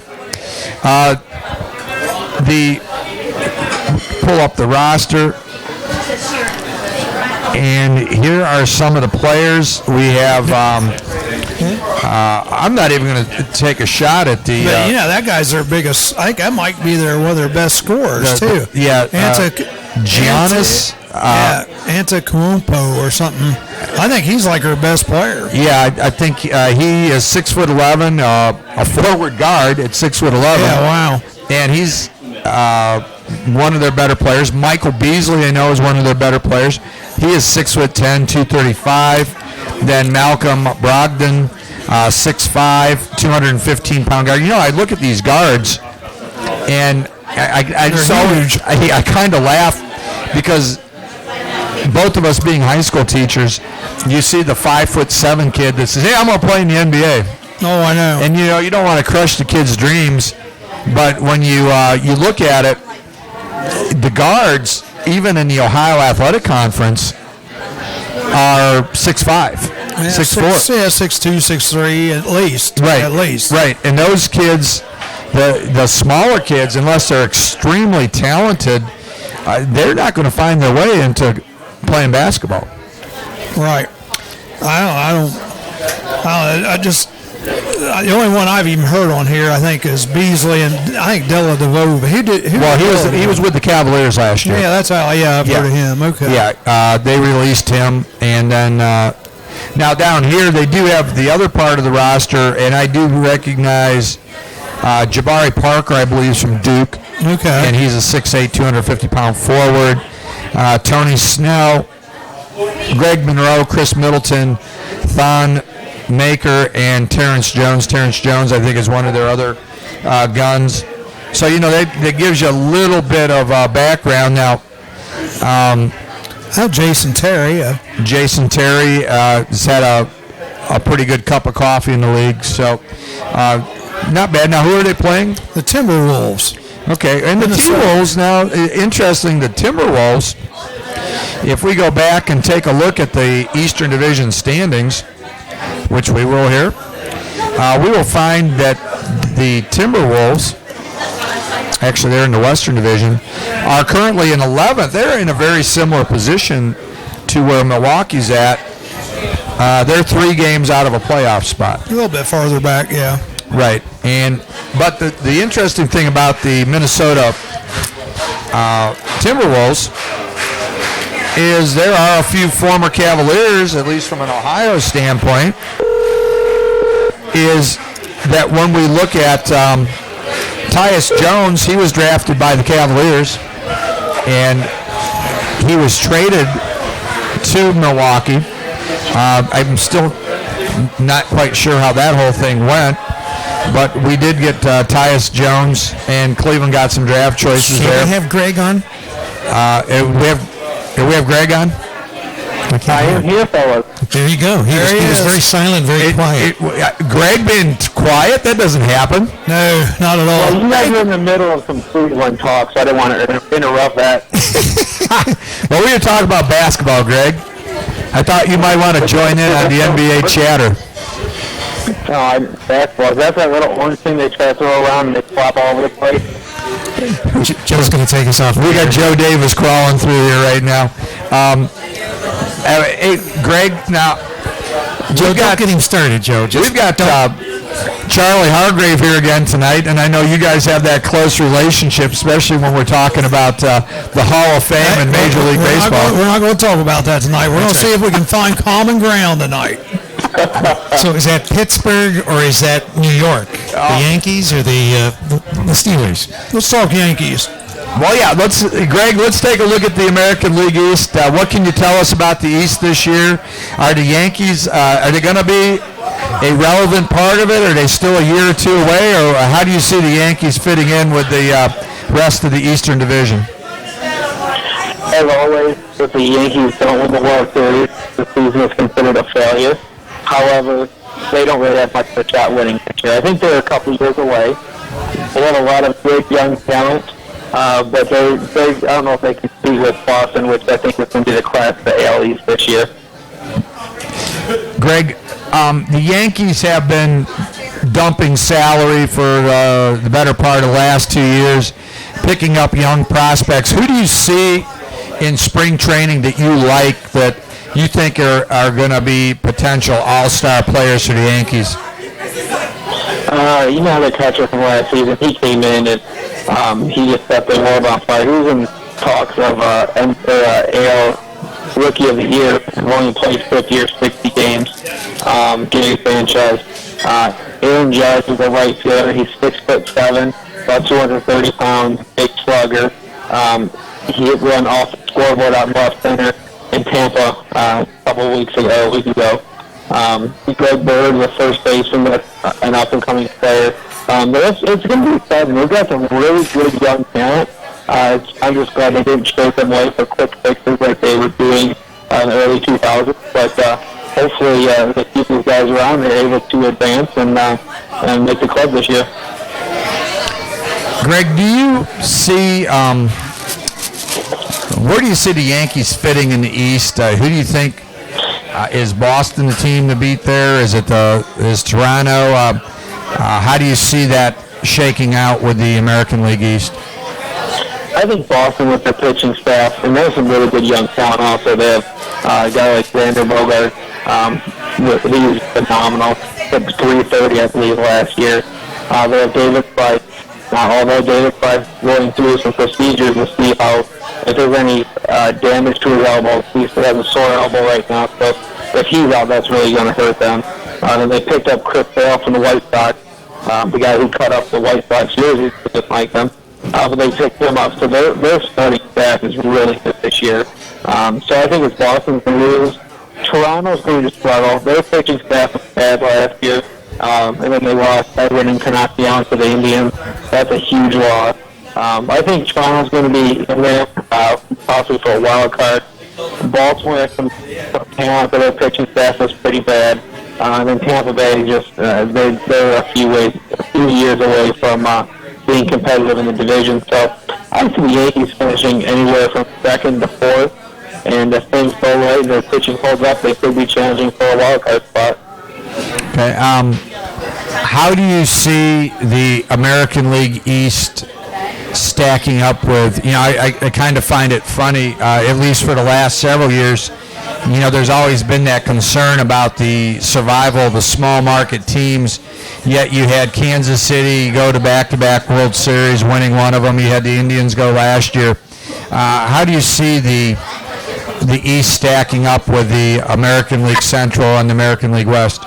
Pull up the roster, and here are some of the players. We have. I'm not even going to take a shot at the. But, that guy's their biggest. I think that might be one of their best scorers too. Giannis. Antetokounmpo or something. I think he's like our best player. Yeah, I think he is 6'11", a forward guard at 6'11". Yeah, wow. And he's one of their better players. Michael Beasley, I know, is one of their better players. He is 6'10", 235. Then Malcolm Brogdon, 6'5", 215-pound guard. I look at these guards, and I kind of laugh because both of us being high school teachers, you see the 5'7" kid that says, "Hey, I'm going to play in the NBA." Oh, I know. And you don't want to crush the kid's dreams, but when you look at it, the guards, even in the Ohio Athletic Conference, are 6'5", 6'4". Yeah, 6'2", 6'3", at least. Right. At least. Right. And those kids, the smaller kids, unless they're extremely talented, they're not going to find their way into playing basketball. Right. The only one I've even heard on here, I think, is Beasley, and I think Della Devova. He was with the Cavaliers last year. Yeah, that's how. Yeah, I've heard of him. Okay. Yeah, they released him, and then now down here they do have the other part of the roster, and I do recognize Jabari Parker, I believe, is from Duke. Okay. And he's a 6'8", 250-pound forward. Tony Snell, Greg Monroe, Chris Middleton, Thon Maker, and Terrence Jones. Terrence Jones, I think, is one of their other guns. So, that gives you a little bit of background. Now, Jason Terry. Jason Terry has had a pretty good cup of coffee in the league. So, not bad. Now, who are they playing? The Timberwolves. Okay, and the T-Wolves now, interesting, the Timberwolves, if we go back and take a look at the Eastern Division standings, which we will here, we will find that the Timberwolves actually they're in the Western Division, are currently in 11th. They're in a very similar position to where Milwaukee's at. They're 3 games out of a playoff spot. A little bit farther back, yeah. Right. But the interesting thing about the Minnesota Timberwolves is there are a few former Cavaliers, at least from an Ohio standpoint, is that when we look at Tyus Jones, he was drafted by the Cavaliers, and he was traded to Milwaukee. I'm still not quite sure how that whole thing went, but we did get Tyus Jones, and Cleveland got some draft choices there. Can we have Greg on? We have Greg on? I am here, fellas. There you go. He was very silent, very quiet. Greg being quiet? That doesn't happen. No, not at all. Well, you guys are in the middle of some Cleveland talk, so I didn't want to interrupt that. Well, we were talking about basketball, Greg. I thought you might want to join in on the NBA chatter. Basketball. That's that little orange thing they try to throw around and they flop all over the place. Joe's going to take us off. We got Joe Davis crawling through here right now. Hey, Greg, now... Joe, don't get him started, Joe. We've got Charlie Hargrave here again tonight, and I know you guys have that close relationship, especially when we're talking about the Hall of Fame and Major League Baseball. We're not going to talk about that tonight. We're going to see if we can find common ground tonight. So is that Pittsburgh or is that New York? The Yankees or the Steelers? Let's talk Yankees. Well, yeah, Greg, let's take a look at the American League East. What can you tell us about the East this year? Are the Yankees, are they going to be a relevant part of it? Are they still a year or two away? Or how do you see the Yankees fitting in with the rest of the Eastern Division? As always, if the Yankees don't win the World Series, the season is considered a failure. However, they don't really have much of a shot winning this year. I think they're a couple years away. They have a lot of great young talent. But they I don't know if they can compete with Boston, which I think is going to be the class of the AL East this year. Greg, the Yankees have been dumping salary for the better part of the last 2 years, picking up young prospects. Who do you see in spring training that you like that you think are going to be potential all-star players for the Yankees? You know the catcher from last season, he came in and he just set the world on fire. He was in talks of AL Rookie of the Year, and only played 50 or 60 games. Gary Sanchez. Aaron Judge is a right fielder. He's 6'7", about 230 pounds, big slugger. He hit run off the scoreboard out in left center in Tampa a week ago. Greg Bird, the first baseman, an up-and-coming player. It's going to be exciting. We've got some really good young talent. I'm just glad they didn't chase them away for quick fixes like they were doing in the early 2000s. But hopefully they keep these guys around. They're able to advance and make the club this year. Greg, do you see where do you see the Yankees fitting in the East? Who do you think is Boston the team to beat there? Is Toronto? How do you see that shaking out with the American League East? I think Boston with their pitching staff, and there's some really good young talent also. They have a guy like Xander Bogart. He was phenomenal. Hit 330, I believe, last year. They have David Price. Although David Price is going through some procedures to see if there's any damage to his elbow. He still has a sore elbow right now, so if he's out, that's really going to hurt them. And they picked up Chris Sale from the White Sox, the guy who cut up the White Sox jerseys, just like them. But they picked him up, so their starting staff is really good this year. So I think it's Boston's going to lose. Toronto's going to struggle. Their pitching staff was bad last year. And then they lost Edwin and Canaccion to the Indians. That's a huge loss. I think Toronto's going to be in there, possibly for a wild card. Baltimore has some talent, but their pitching staff was pretty bad. And then Tampa Bay they're a few years away from being competitive in the division. So I see the Yankees finishing anywhere from second to fourth. And if things go right and their pitching holds up, they could be challenging for a wild card spot. Okay. How do you see the American League East stacking up with, I kind of find it funny, at least for the last several years, there's always been that concern about the survival of the small market teams, yet you had Kansas City go to back-to-back World Series, winning one of them. You had the Indians go last year. How do you see the East stacking up with the American League Central and the American League West?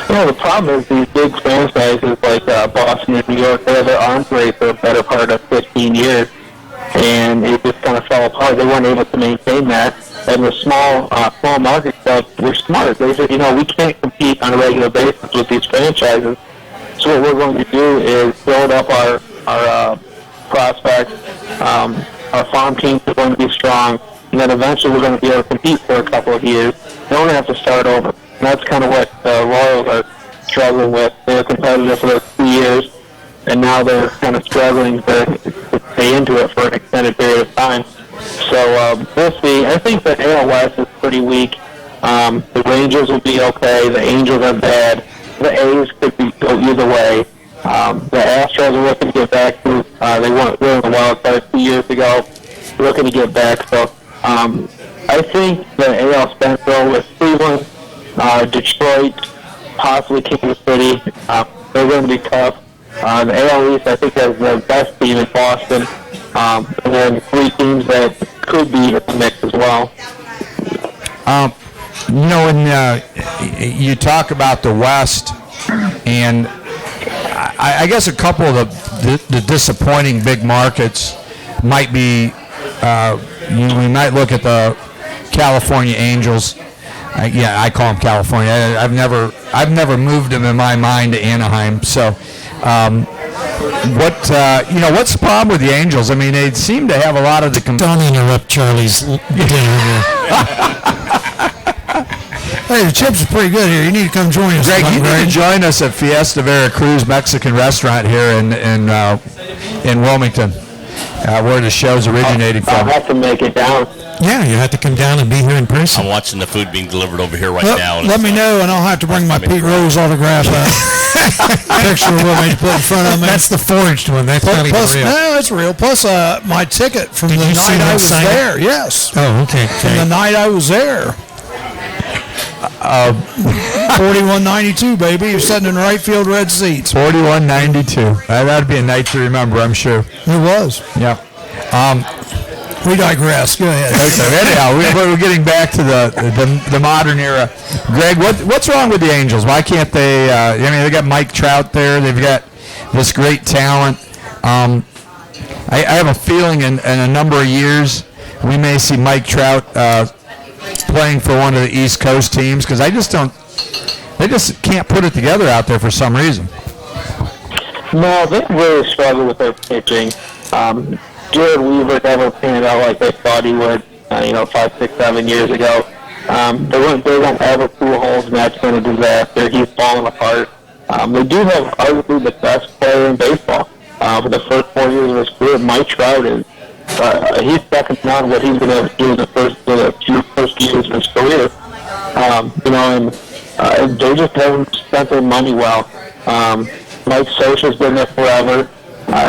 The problem is these big franchises like Boston and New York, they have their arms race for a better part of 15 years, and it just kind of fell apart. They weren't able to maintain that. And the small market clubs were smart. They said, we can't compete on a regular basis with these franchises. So what we're going to do is build up our prospects. Our farm teams are going to be strong, and then eventually we're going to be able to compete for a couple of years. Then we're going to have to start over. And that's kind of what the Royals are struggling with. They were competitive for those 2 years, and now they're kind of struggling to stay into it for an extended period of time. So we'll see. I think the AL West is pretty weak. The Rangers will be okay. The Angels are bad. The A's could go either way. The Astros are looking to get back to. They weren't in the wild card 2 years ago. Looking to get back. So I think the AL Central with Cleveland, Detroit, possibly Kansas City, they're going to be tough. The AL East, I think, has the best team in Boston. And then 3 teams that could be in the mix as well. When you talk about the West, and I guess a couple of the disappointing big markets might be, we might look at the California Angels. I call them California. I've never moved them in my mind to Anaheim. So, what's the problem with the Angels? I mean, they seem to have a lot of the. Don't interrupt Charlie's dinner here. Hey, the chips are pretty good here. You need to come join us. Greg, you need to join us at Fiesta Veracruz Mexican Restaurant here in Wilmington, where the show's originating from. I'll have to make it down. Yeah, you have to come down and be here in person. I'm watching the food being delivered over here now. Let me know, and I'll have to bring my Pete Rose autograph picture of what I put in front of me. That's the forged one. That's not even real. No, it's real. Plus, my ticket from the night I was there. Yes. Oh, okay. From the night I was there. 4192, baby. You're sitting in right field, red seats. 4192. That'd be a night to remember, I'm sure. It was. Yeah. We digress. Go ahead. Okay. Anyhow, we're getting back to the modern era. Greg, what's wrong with the Angels? Why can't they? They got Mike Trout there. They've got this great talent. I have a feeling in a number of years we may see Mike Trout playing for one of the East Coast teams because they just can't put it together out there for some reason. No, they really struggle with their pitching. Jared Weaver never panned out like they thought he would, 5, 6, 7 years ago. They don't have a Pujols, and that's been a disaster. He's fallen apart. They do have arguably the best player in baseball. For the first 4 years of his career, Mike Trout is. He's second to none what he's been able to do in the first years of his career. And they just haven't spent their money well. Mike Scioscia's been there forever.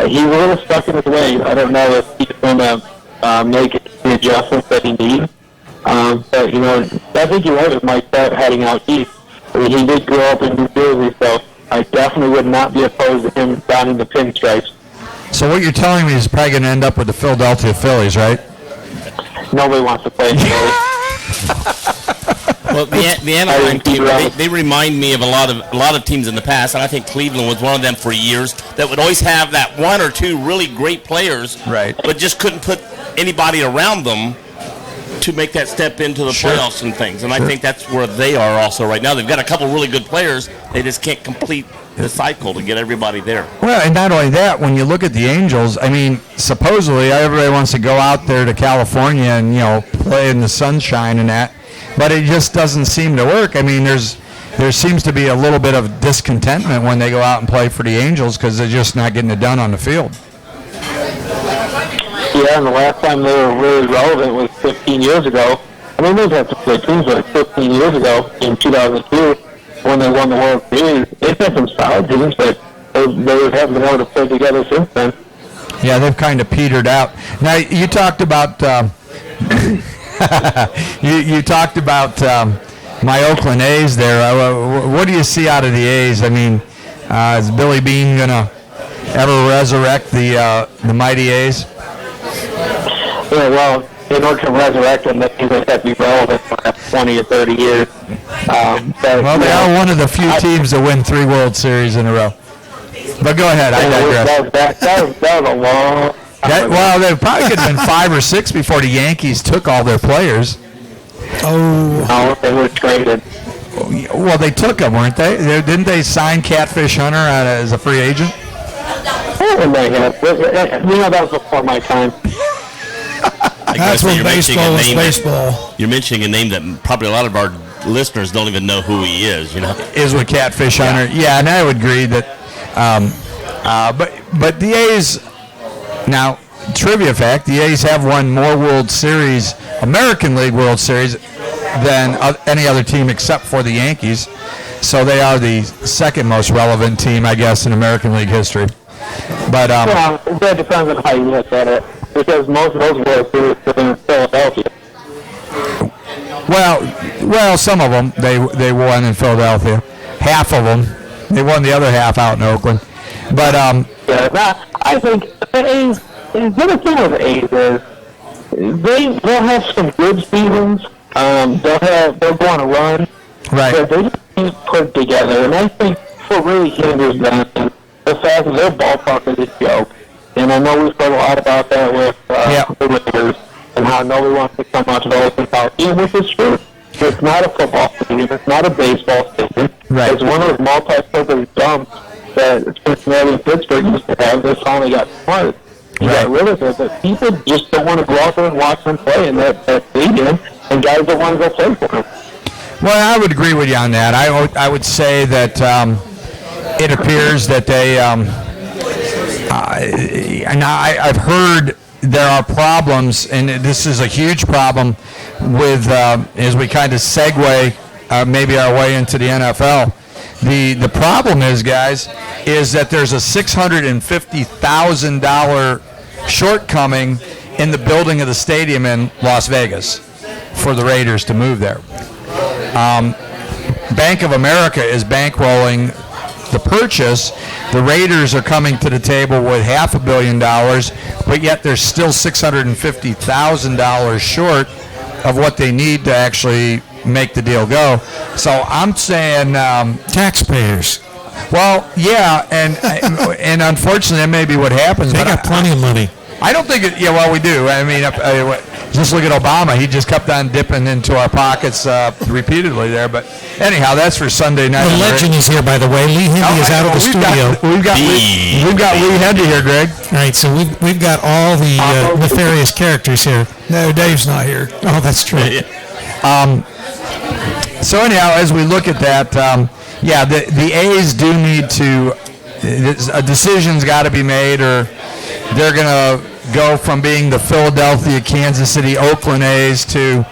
He really stuck in his way. I don't know if he's going to make the adjustments that he needs. But, I think you're right with Mike Trout heading out east. I mean, he did grow up in New Jersey, so I definitely would not be opposed to him donning the pinstripes. So what you're telling me is probably going to end up with the Philadelphia Phillies, right? Nobody wants to play Phillies. Well, the Anaheim team, they remind me of a lot of teams in the past, and I think Cleveland was one of them for years that would always have that 1 or 2 really great players, right? But just couldn't put anybody around them to make that step into the playoffs and things. And I think that's where they are also right now. They've got a couple really good players. They just can't complete the cycle to get everybody there. Well, and not only that, when you look at the Angels, I mean, supposedly everybody wants to go out there to California and, play in the sunshine and that, but it just doesn't seem to work. I mean, there seems to be a little bit of discontentment when they go out and play for the Angels because they're just not getting it done on the field. Yeah, and the last time they were really relevant was 15 years ago. I mean, they've had some good teams, but 15 years ago in 2002 when they won the World Series, they've had some solid teams, but they haven't been able to play together since then. Yeah, they've kind of petered out. Now, you talked about you talked about my Oakland A's there. What do you see out of the A's? I mean, is Billy Beane going to ever resurrect the mighty A's? Yeah, well, in order to resurrect them, they have to be relevant for 20 or 30 years. Well, they are one of the few teams that win 3 World Series in a row. But go ahead, I digress. That was a long time. Well, they probably could have been 5 or 6 before the Yankees took all their players. No, they were traded. Well, they took them, weren't they? Didn't they sign Catfish Hunter as a free agent? That was before my time. That's when baseball was baseball. You're mentioning a name that probably a lot of our listeners don't even know who he is. Is with Catfish Hunter. Yeah, and I would agree that. But the A's now, trivia fact: the A's have won more World Series, American League World Series, than any other team except for the Yankees. So they are the second most relevant team, I guess, in American League history. But well, that depends on how you look at it, because most of those World Series are in Philadelphia. Well, some of them they won in Philadelphia. Half of them, they won the other half out in Oakland. But I think the A's. The other thing with the A's is they'll have some good seasons. They'll go on a run. Right. But they just need to put it together, and I think what really hinders them the fact that their ballpark is a joke. And I know we've heard a lot about that with the Raiders and how nobody wants to come out to the open stadium, which is true. It's not a football stadium. It's not a baseball stadium. Right. It's one of those multi-purpose dumps that Cincinnati and Pittsburgh used to have. They finally got smart. You got rid of it, but people just don't want to go out there and watch them play in that stadium, and guys don't want to go play for them. Well, I would agree with you on that. I would say that it appears that they, and I've heard there are problems, and this is a huge problem with, as we kind of segue maybe our way into the NFL. The problem is, guys, is that there's a $650,000 shortcoming in the building of the stadium in Las Vegas for the Raiders to move there. Bank of America is bankrolling the purchase. The Raiders are coming to the table with $500 million, but yet they're still $650,000 short of what they need to actually make the deal go. So I'm saying taxpayers. Well, yeah, and unfortunately, that may be what happens. They got plenty of money. I don't think it. Yeah, well, we do. I mean, just look at Obama. He just kept on dipping into our pockets repeatedly there. But anyhow, that's for Sunday night. The legend is here, by the way. Lee Hendy is out of the studio. We've got Lee Hendy here, Greg. All right, so we've got all the nefarious characters here. No, Dave's not here. Oh, that's true. So anyhow, as we look at that, the A's do need to. A decision's got to be made, or they're going to go from being the Philadelphia, Kansas City, Oakland A's to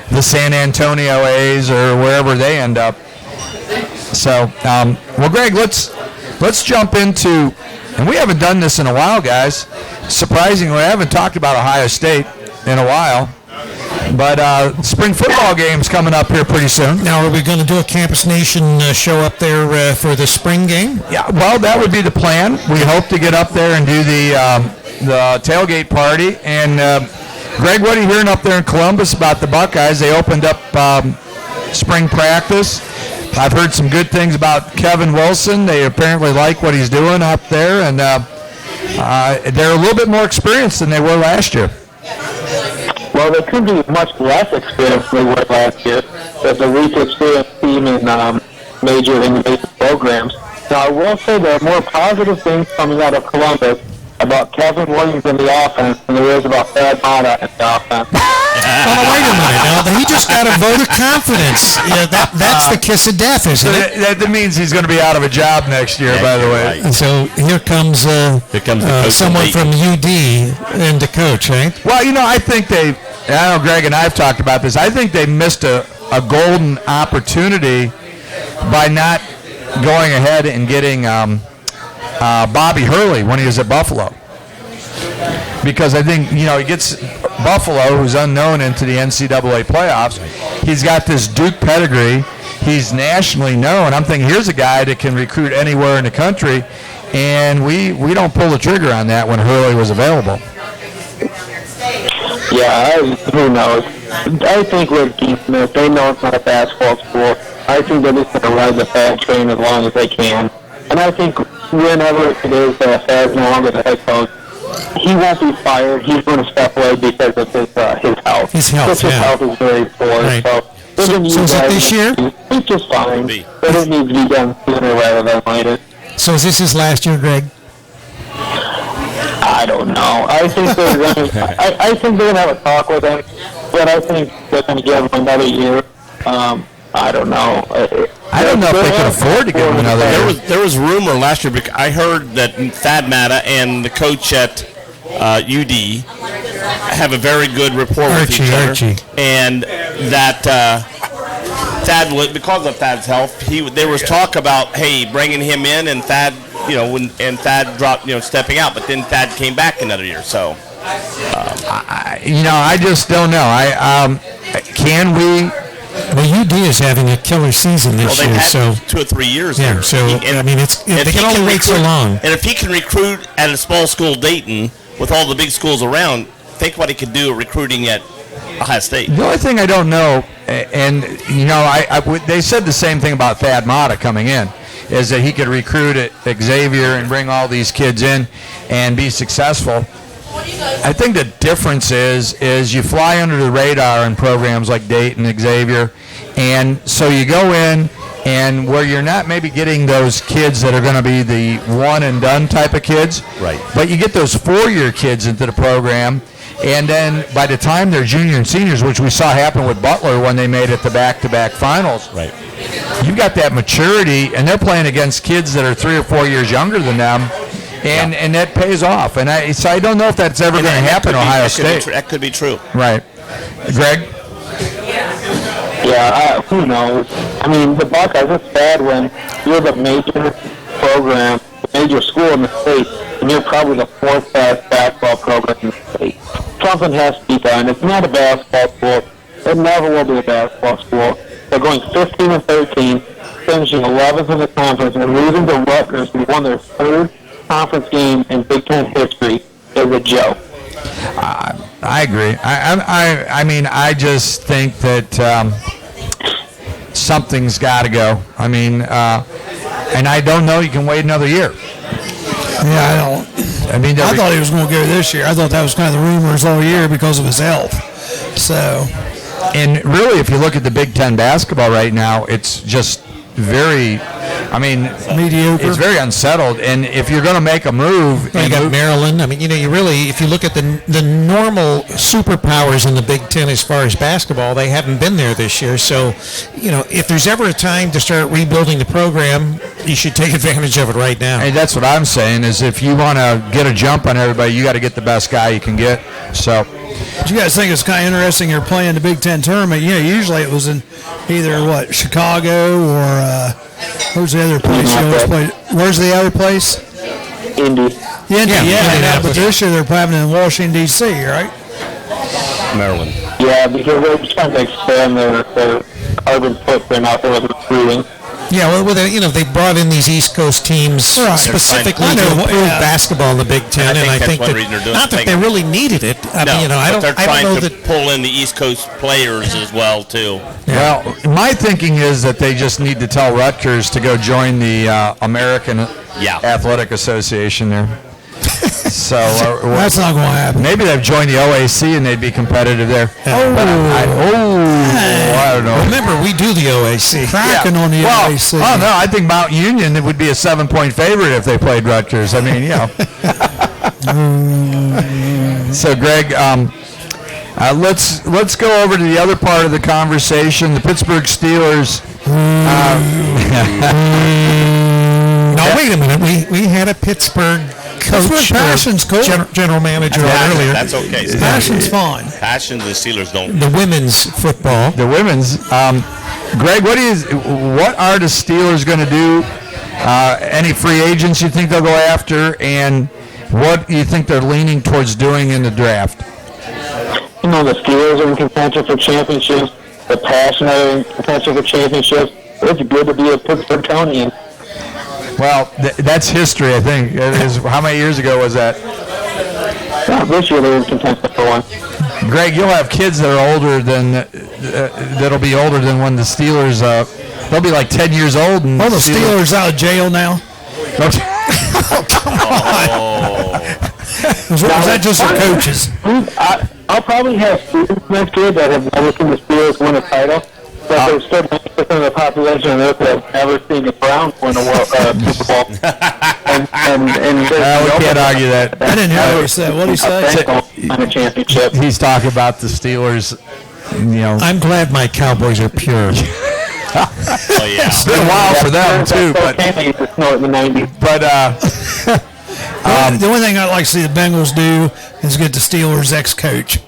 the San Antonio A's, or wherever they end up. So, well, Greg, let's jump into, and we haven't done this in a while, guys. Surprisingly, I haven't talked about Ohio State in a while. But spring football game's coming up here pretty soon. Now, are we going to do a Campus Nation show up there for the spring game? Yeah, well, that would be the plan. We hope to get up there and do the tailgate party. And, Greg, what are you hearing up there in Columbus about the Buckeyes? They opened up spring practice. I've heard some good things about Kevin Wilson. They apparently like what he's doing up there, and they're a little bit more experienced than they were last year. Well, they could be much less experienced than they were last year. There's a least experienced team in major innovation programs. Now, I will say there are more positive things coming out of Columbus about Kevin Williams in the offense than there is about Thad Matta in the offense. Oh, wait a minute. Now, he just got a vote of confidence. Yeah, that's the kiss of death, isn't it? That means he's going to be out of a job next year, by the way. Right. And so here comes someone from UD in to coach, right? Well, I think I know Greg and I have talked about this. I think they missed a golden opportunity by not going ahead and getting Bobby Hurley when he was at Buffalo. because I think, he gets Buffalo, who's unknown, into the NCAA playoffs. He's got this Duke pedigree. He's nationally known. I'm thinking, here's a guy that can recruit anywhere in the country, and we don't pull the trigger on that when Hurley was available. Yeah, who knows? I think with Keith Smith, they know it's not a basketball school. I think they're just going to ride the Thad train as long as they can. And I think whenever it is that Thad's no longer the head coach, he won't be fired. He's going to step away because of his health. His health, His health is very poor. Right. So is it this year? It's just fine. But it needs to be done sooner rather than later. So is this his last year, Greg? I don't know. I think they're going to. I think they're going to have a talk with him, but I think they're going to give him another year. I don't know. I don't know if they can afford to give him another year. There was rumor last year. I heard that Thad Matta and the coach at UD have a very good rapport with each other, and that Thad, because of Thad's health, there was talk about bringing him in, and Thad, and Thad dropped, stepping out, but then Thad came back another year. So, I just don't know. Can we? Well, UD is having a killer season this year, so 2 or 3 years. Yeah, there. so they can only wait so long. And if he can recruit at a small school, Dayton, with all the big schools around, think what he could do recruiting at Ohio State. The only thing I don't know, and they said the same thing about Thad Matta coming in, is that he could recruit at Xavier and bring all these kids in and be successful. I think the difference is you fly under the radar in programs like Dayton, Xavier, and so you go in and where you're not maybe getting those kids that are going to be the one and done type of kids, right? But you get those 4-year kids into the program, and then by the time they're junior and seniors, which we saw happen with Butler when they made it to back-to-back finals, right? You've got that maturity, and they're playing against kids that are 3 or 4 years younger than them. And that pays off. And I don't know if that's ever going to happen at Ohio State. That could be true. Right. Greg? Yeah, who knows? I mean, the Buckeyes, it's bad when you're the major program, the major school in the state, and you're probably the 4th best basketball program in the state. Something has to be done. It's not a basketball school. It never will be a basketball school. They're going 15-13, finishing 11th in the conference, and losing to Rutgers, who won their 3rd conference game in Big Ten history, is a joke. I agree. I mean, I just think that something's got to go. I mean, and I don't know you can wait another year. Yeah, I don't. I mean, I thought he was going to go this year. I thought that was kind of the rumors all year because of his health. So, and really, if you look at the Big Ten basketball right now, it's just very, mediocre. It's very unsettled. And if you're going to make a move, you got Maryland. I mean, you really, if you look at the normal superpowers in the Big Ten as far as basketball, they haven't been there this year. So, if there's ever a time to start rebuilding the program, you should take advantage of it right now. And that's what I'm saying is if you want to get a jump on everybody, you got to get the best guy you can get. So. But you guys think it's kind of interesting you're playing the Big Ten tournament. Usually it was in either, Chicago or where's the other place you always played? Where's the other place? Indy. Yeah. But this year they're playing in Washington, D.C., right? Maryland. Yeah, because they're trying to expand their urban footprint out there with recruiting. Yeah, well, they brought in these East Coast teams specifically to improve basketball in the Big Ten, and I think that not that they really needed it. They're trying to pull in the East Coast players as well too. Yeah. Well, my thinking is that they just need to tell Rutgers to go join the American Athletic Association there. So that's not going to happen. Maybe they've joined the OAC and they'd be competitive there. I don't know. Remember, we do the OAC. Cracking on the OAC. Oh no, I think Mount Union would be a 7-point favorite if they played Rutgers. I mean, So, Greg, let's go over to the other part of the conversation. The Pittsburgh Steelers. Now wait a minute. We had a Pittsburgh coach, general manager earlier. That's okay. Passion's fine. Passion, the Steelers don't. The women's football. The women's. Greg, what are the Steelers going to do? Any free agents you think they'll go after? And what do you think they're leaning towards doing in the draft? You know, the Steelers are in contention for championships. The Passion are in contention for championships. It's good to be a Pittsburghtonian. Well, that's history, I think. How many years ago was that? This year they're in contention for one. Greg, you'll have kids that are older than that'll be older than when the Steelers. They'll be like 10 years old. And the Steelers out of jail now. Oh, come on. Was that just the coaches? I'll probably have students next year that have never seen the Steelers win a title, but there's still 90% of the population on Earth that have never seen the Browns win a Super Bowl. We can't argue that. I didn't hear what he said. What did he say? On a championship. He's talking about the Steelers. You know, I'm glad my Cowboys are pure. Oh yeah, it's been a while for them too. But the only thing I'd like to see the Bengals do is get the Steelers' ex-coach.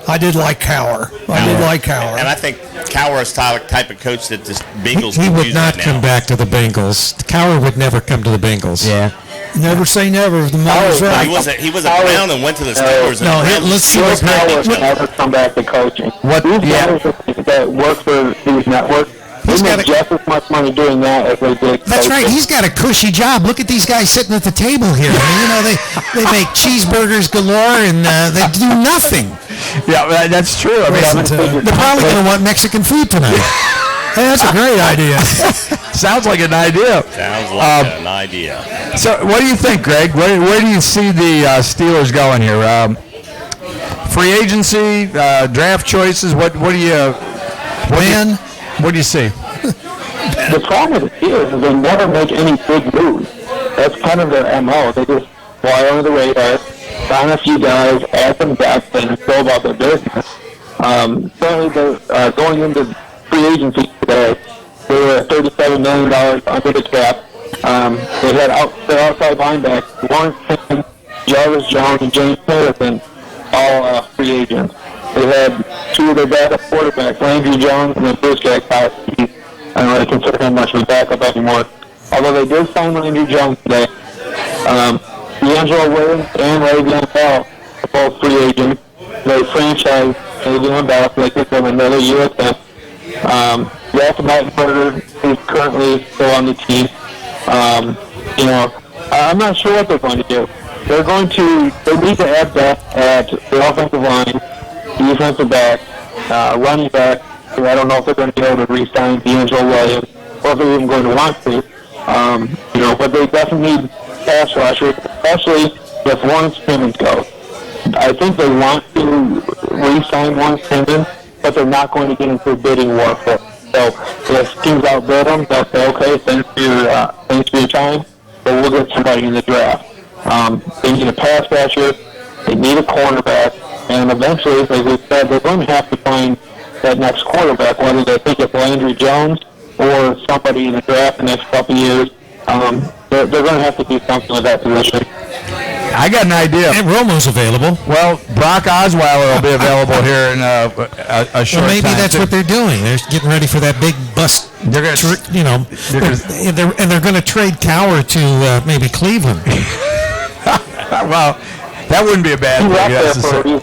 I did like Cowher. And I think Cowher is the type of coach that the Bengals He could would use not right come now. back to the Bengals. Cowher would never come to the Bengals. Yeah. Never say never. The mother's right. He was a Brown and went to the Steelers. No, let's see what Cowher can never come back to coaching. These guys that work for these networks, they make just as much money doing that as they did. That's right. He's got a cushy job. Look at these guys sitting at the table here. I mean, they make cheeseburgers galore and they do nothing. Yeah, that's true. I mean, they're probably going to want Mexican food tonight. Hey, that's a great idea. Sounds like an idea. Sounds like an idea. So, what do you think, Greg? Where do you see the Steelers going here? Free agency, draft choices. What do you? What do you see? The problem with the Steelers is they never make any big moves. That's kind of their MO. They just fly under the radar, sign a few guys, add some depth, and go about their business. Certainly, they're going into free agency today. They were at $37 million under the cap. They had their outside linebackers, Lawrence Timmons, Jarvis Jones, and James Harrison, all free agents. They had two of their backup quarterbacks, Landry Jones and the first guy, Kyle Speed. I don't really consider him much of a backup anymore. Although they did sign Landry Jones today. D'Angelo Williams and Le'Veon Bell are both free agents. They franchise Le'Veon Bell, so they give them another year with them. Ralph Meitenberger is currently still on the team. I'm not sure what they're going to do. They need to add depth at the offensive line, defensive back, running back. I don't know if they're going to be able to re-sign D'Angelo Williams or if they're even going to want to. But they definitely need pass rushers, especially if Lawrence Timmons goes. I think they want to re-sign Lawrence Timmons, but they're not going to get into a bidding war for it. So if teams outbid them, they'll say, okay, thanks for your time, but we'll get somebody in the draft. They need a pass rusher, they need a cornerback, and eventually, as we said, they're going to have to find that next quarterback, whether they think it's Landry Jones or somebody in the draft in the next couple of years. They're going to have to do something with that position. I got an idea. And Romo's available. Well, Brock Osweiler will be available here in a short maybe time. That's what they're doing. They're getting ready for that big bust. They're gonna, they're going to trade Cowher to maybe Cleveland. Well, that wouldn't be a bad thing.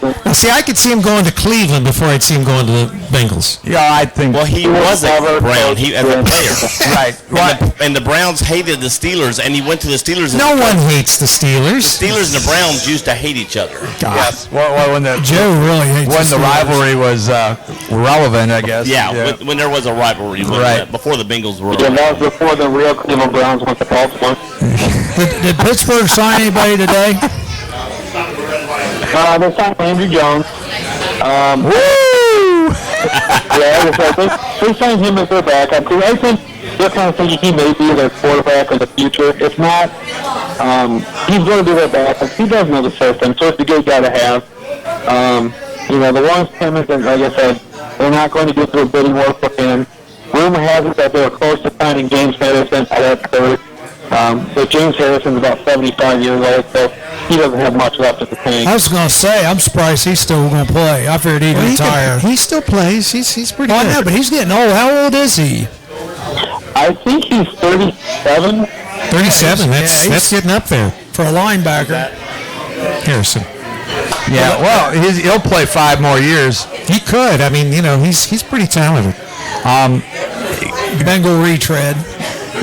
Well, see, I could see him going to Cleveland before I'd see him going to the Bengals. Yeah, I think. Well, he was a Brown. He as a player, right? And the Browns hated the Steelers, and he went to the Steelers. No one hates the Steelers. The Steelers and the Browns used to hate each other. Yes. Well, when Joe really hates when the rivalry was relevant, I guess. Yeah. When there was a rivalry, right before the Bengals were. Yeah, that was before the real Cleveland Browns went to Baltimore. Did Pittsburgh sign anybody today? They signed Landry Jones. Woo! They signed him as their backup. I think they're kind of thinking he may be their quarterback of the future. If not, he's going to be their backup. He does know the system, so it's a good guy to have. The Lawrence Timmons, like I said, they're not going to get to a bidding war for him. Rumor has it that they were close to signing James Harrison at that third. But James Harrison's about 75 years old, so he doesn't have much left in the tank. I was going to say, I'm surprised he's still going to play. I figured he'd retire. He still plays. He's pretty good. I know, but he's getting old. How old is he? I think he's 37. 37. That's getting up there for a linebacker. Harrison. Yeah, well, he'll play 5 more years. He could. I mean, he's pretty talented. Bengal retread.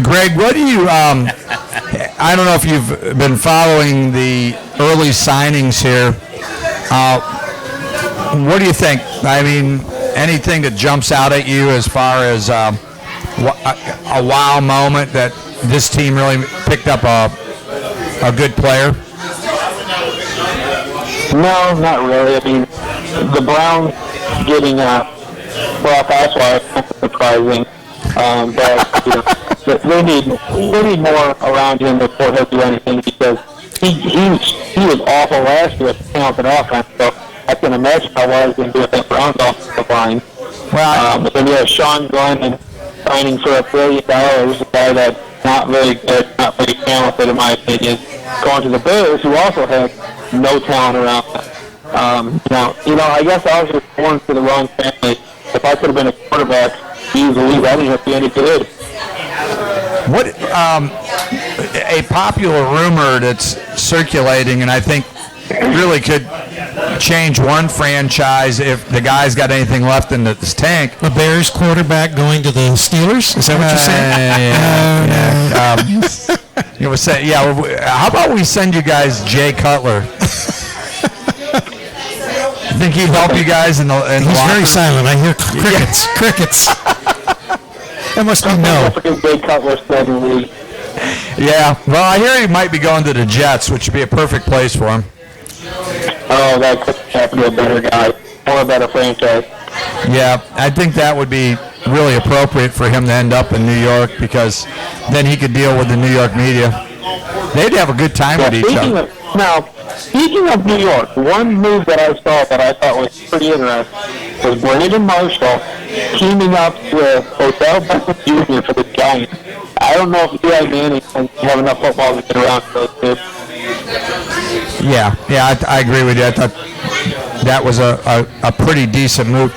Greg, what do you? I don't know if you've been following the early signings here. What do you think? I mean, anything that jumps out at you as far as a wow moment that this team really picked up a good player? No, not really. I mean, the Browns getting well, that's why it's surprising. But they need more around him before he'll do anything, because he was awful last year with talented offense. So I can imagine how well he's going to do with that Browns offensive line. Well, but then you have Sean Glennon signing for $1 billion, a guy that's not very good, not very talented in my opinion, going to the Bears, who also have no talent around them. I guess I was just born to the wrong family. If I could have been a quarterback easily, I didn't have to be any good. What a popular rumor that's circulating, and I think really could change one franchise if the guy's got anything left in this tank. The Bears quarterback going to the Steelers? Is that what you're saying? How about we send you guys Jay Cutler? Think he'd help you guys in the He's very silent. I hear crickets. Yeah. Crickets. That must be no. Jay Cutler said in the league. Yeah. Well, I hear he might be going to the Jets, which would be a perfect place for him. Oh, that could happen to a better guy or a better franchise. Yeah, I think that would be really appropriate for him to end up in New York, because then he could deal with the New York media. They'd have a good time with each other. Speaking of New York, one move that I saw that I thought was pretty interesting was Brandon Marshall teaming up with Odell Beckham Jr. for the Giants. I don't know if Eli Manning can have enough football to get around to those two. Yeah, I agree with you. I thought that was a pretty decent move.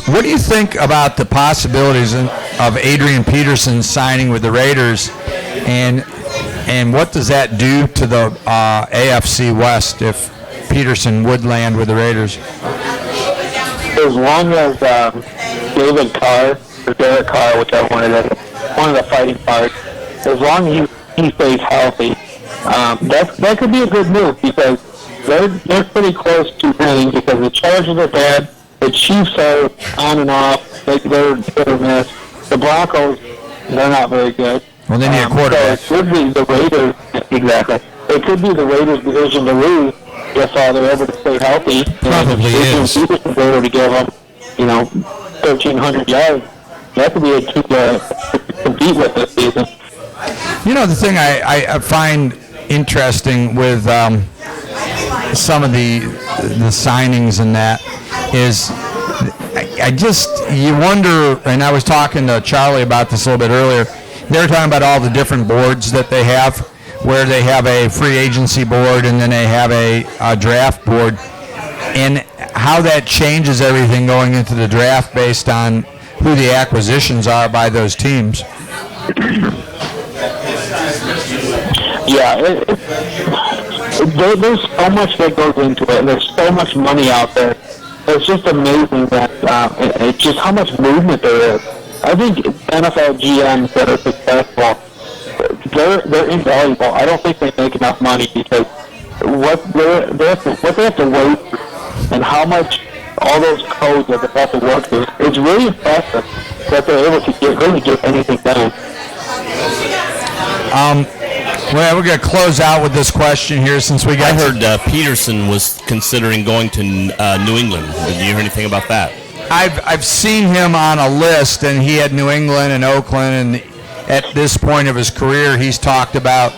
What do you think about the possibilities of Adrian Peterson signing with the Raiders, and what does that do to the AFC West if Peterson would land with the Raiders? As long as David Carr or Derek Carr, whichever one it is, one of the fighting parts, as long as he stays healthy, that could be a good move, because they're pretty close to winning, because the Chargers are bad, the Chiefs are on and off, they're hit or miss. The Broncos, they're not very good. Well, they need a quarterback. So it could be the Raiders, exactly. It could be the Raiders' division to lose if they're able to stay healthy. Probably is. If Peterson's able to give them, 1,300 yards, that could be a team to compete with this season. The thing I find interesting with some of the signings and that is, you wonder, and I was talking to Charlie about this a little bit earlier, they were talking about all the different boards that they have, where they have a free agency board and then they have a draft board, and how that changes everything going into the draft based on who the acquisitions are by those teams. Yeah, there's so much that goes into it, and there's so much money out there. It's just amazing that it's just how much movement there is. I think NFL GMs that are successful, they're invaluable. I don't think they make enough money, because what they have to wait and how much all those codes that they have to work through, it's really impressive that they're able to really get anything done. Well, we're going to close out with this question here, since we got. I heard Peterson was considering going to New England. Did you hear anything about that? I've seen him on a list, and he had New England and Oakland, and at this point of his career, he's talked about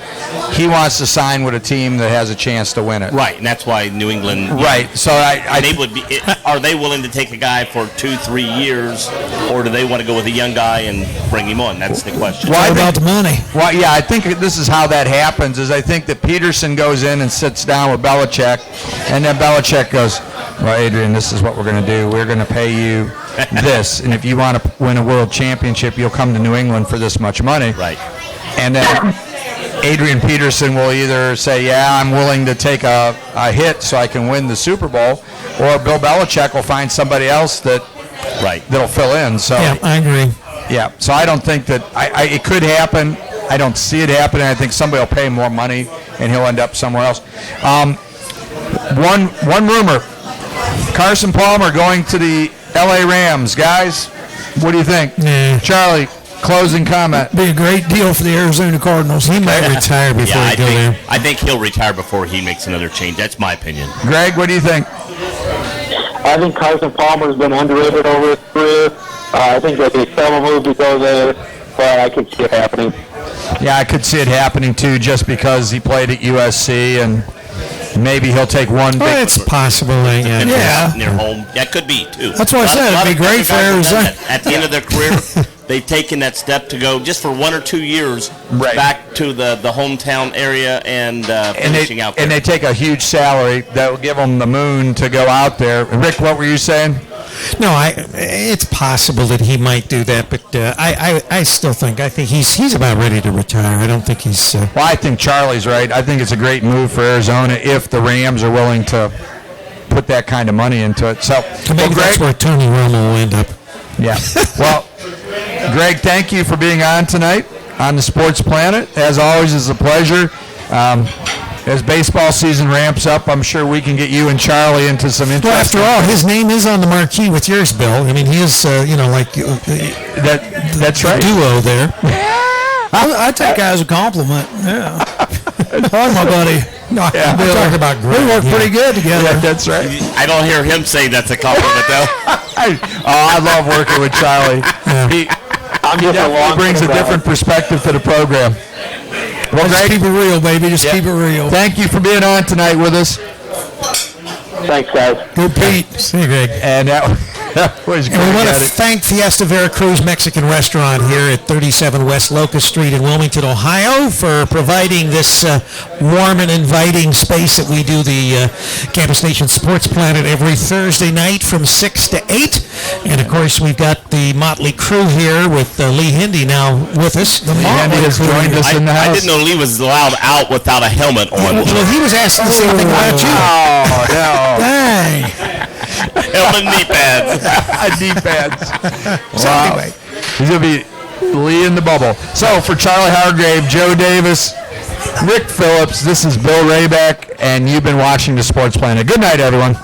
he wants to sign with a team that has a chance to win it. Right, and that's why New England. Right. So are they willing to take a guy for 2-3 years, or do they want to go with a young guy and bring him on? That's the question. What about the money? Well, yeah, I think this is how that happens. Is I think that Peterson goes in and sits down with Belichick, and then Belichick goes, "Well, Adrian, this is what we're going to do. We're going to pay you this, and if you want to win a world championship, you'll come to New England for this much money." Right. And then Adrian Peterson will either say, yeah, I'm willing to take a hit so I can win the Super Bowl, or Bill Belichick will find somebody else that'll fill in. So Yeah, I agree. yeah, so I don't think that it could happen. I don't see it happening. I think somebody will pay more money and he'll end up somewhere else. One rumor: Carson Palmer going to the L.A. Rams. Guys, what do you think? Charlie, closing comment. Be a great deal for the Arizona Cardinals. He might retire before he go there. I think he'll retire before he makes another change. That's my opinion. Greg, what do you think? I think Carson Palmer's been underrated over his career. I think that he's still a move to go there, but I could see it happening. Yeah, I could see it happening too, just because he played at USC, and maybe he'll take one big. Well, it's possible. Yeah. Near home. That could be, too. That's what I said. It'd be great for Arizona. At the end of their career, they've taken that step to go just for 1 or 2 years back to the hometown area and finishing out there. And they take a huge salary that will give them the moon to go out there. Rick, what were you saying? No, it's possible that he might do that, but I still think he's about ready to retire. I don't think he's. Well, I think Charlie's right. I think it's a great move for Arizona if the Rams are willing to put that kind of money into it. So maybe that's where Tony Romo will end up. Yeah. Well, Greg, thank you for being on tonight on the Sports Planet. As always, it's a pleasure. As baseball season ramps up, I'm sure we can get you and Charlie into some interesting. Well, after all, his name is on the marquee with yours, Bill. I mean, he is, that's right. Duo there. I take that as a compliment. Yeah. Hi, my buddy. No, I'm talking about Greg. We work pretty good together. Yeah, that's right. I don't hear him say that's a compliment, though. I love working with Charlie. He definitely brings a different perspective to the program. Well, Just keep it real, baby. Just keep it real. Thank you for being on tonight with us. Thanks, guys. Good Pete. See you, Greg. And that was great. And we want to thank Fiesta Veracruz Mexican Restaurant here at 37 West Locust Street in Wilmington, Ohio, for providing this warm and inviting space that we do the Campus Nation Sports Planet every Thursday night from 6 to 8. And, of course, we've got the Motley crew here with Lee Hindy now with us. Lee Hindy has joined us in the house. I didn't know Lee was allowed out without a helmet on. Well, he was asking the same thing about you. Oh, no. Dang. Helmet and knee pads. Knee pads. So Wow. anyway. He's going to be Lee in the bubble. So, for Charlie Hargrave, Joe Davis, Rick Phillips, this is Bill Rayback, and you've been watching the Sports Planet. Good night, everyone.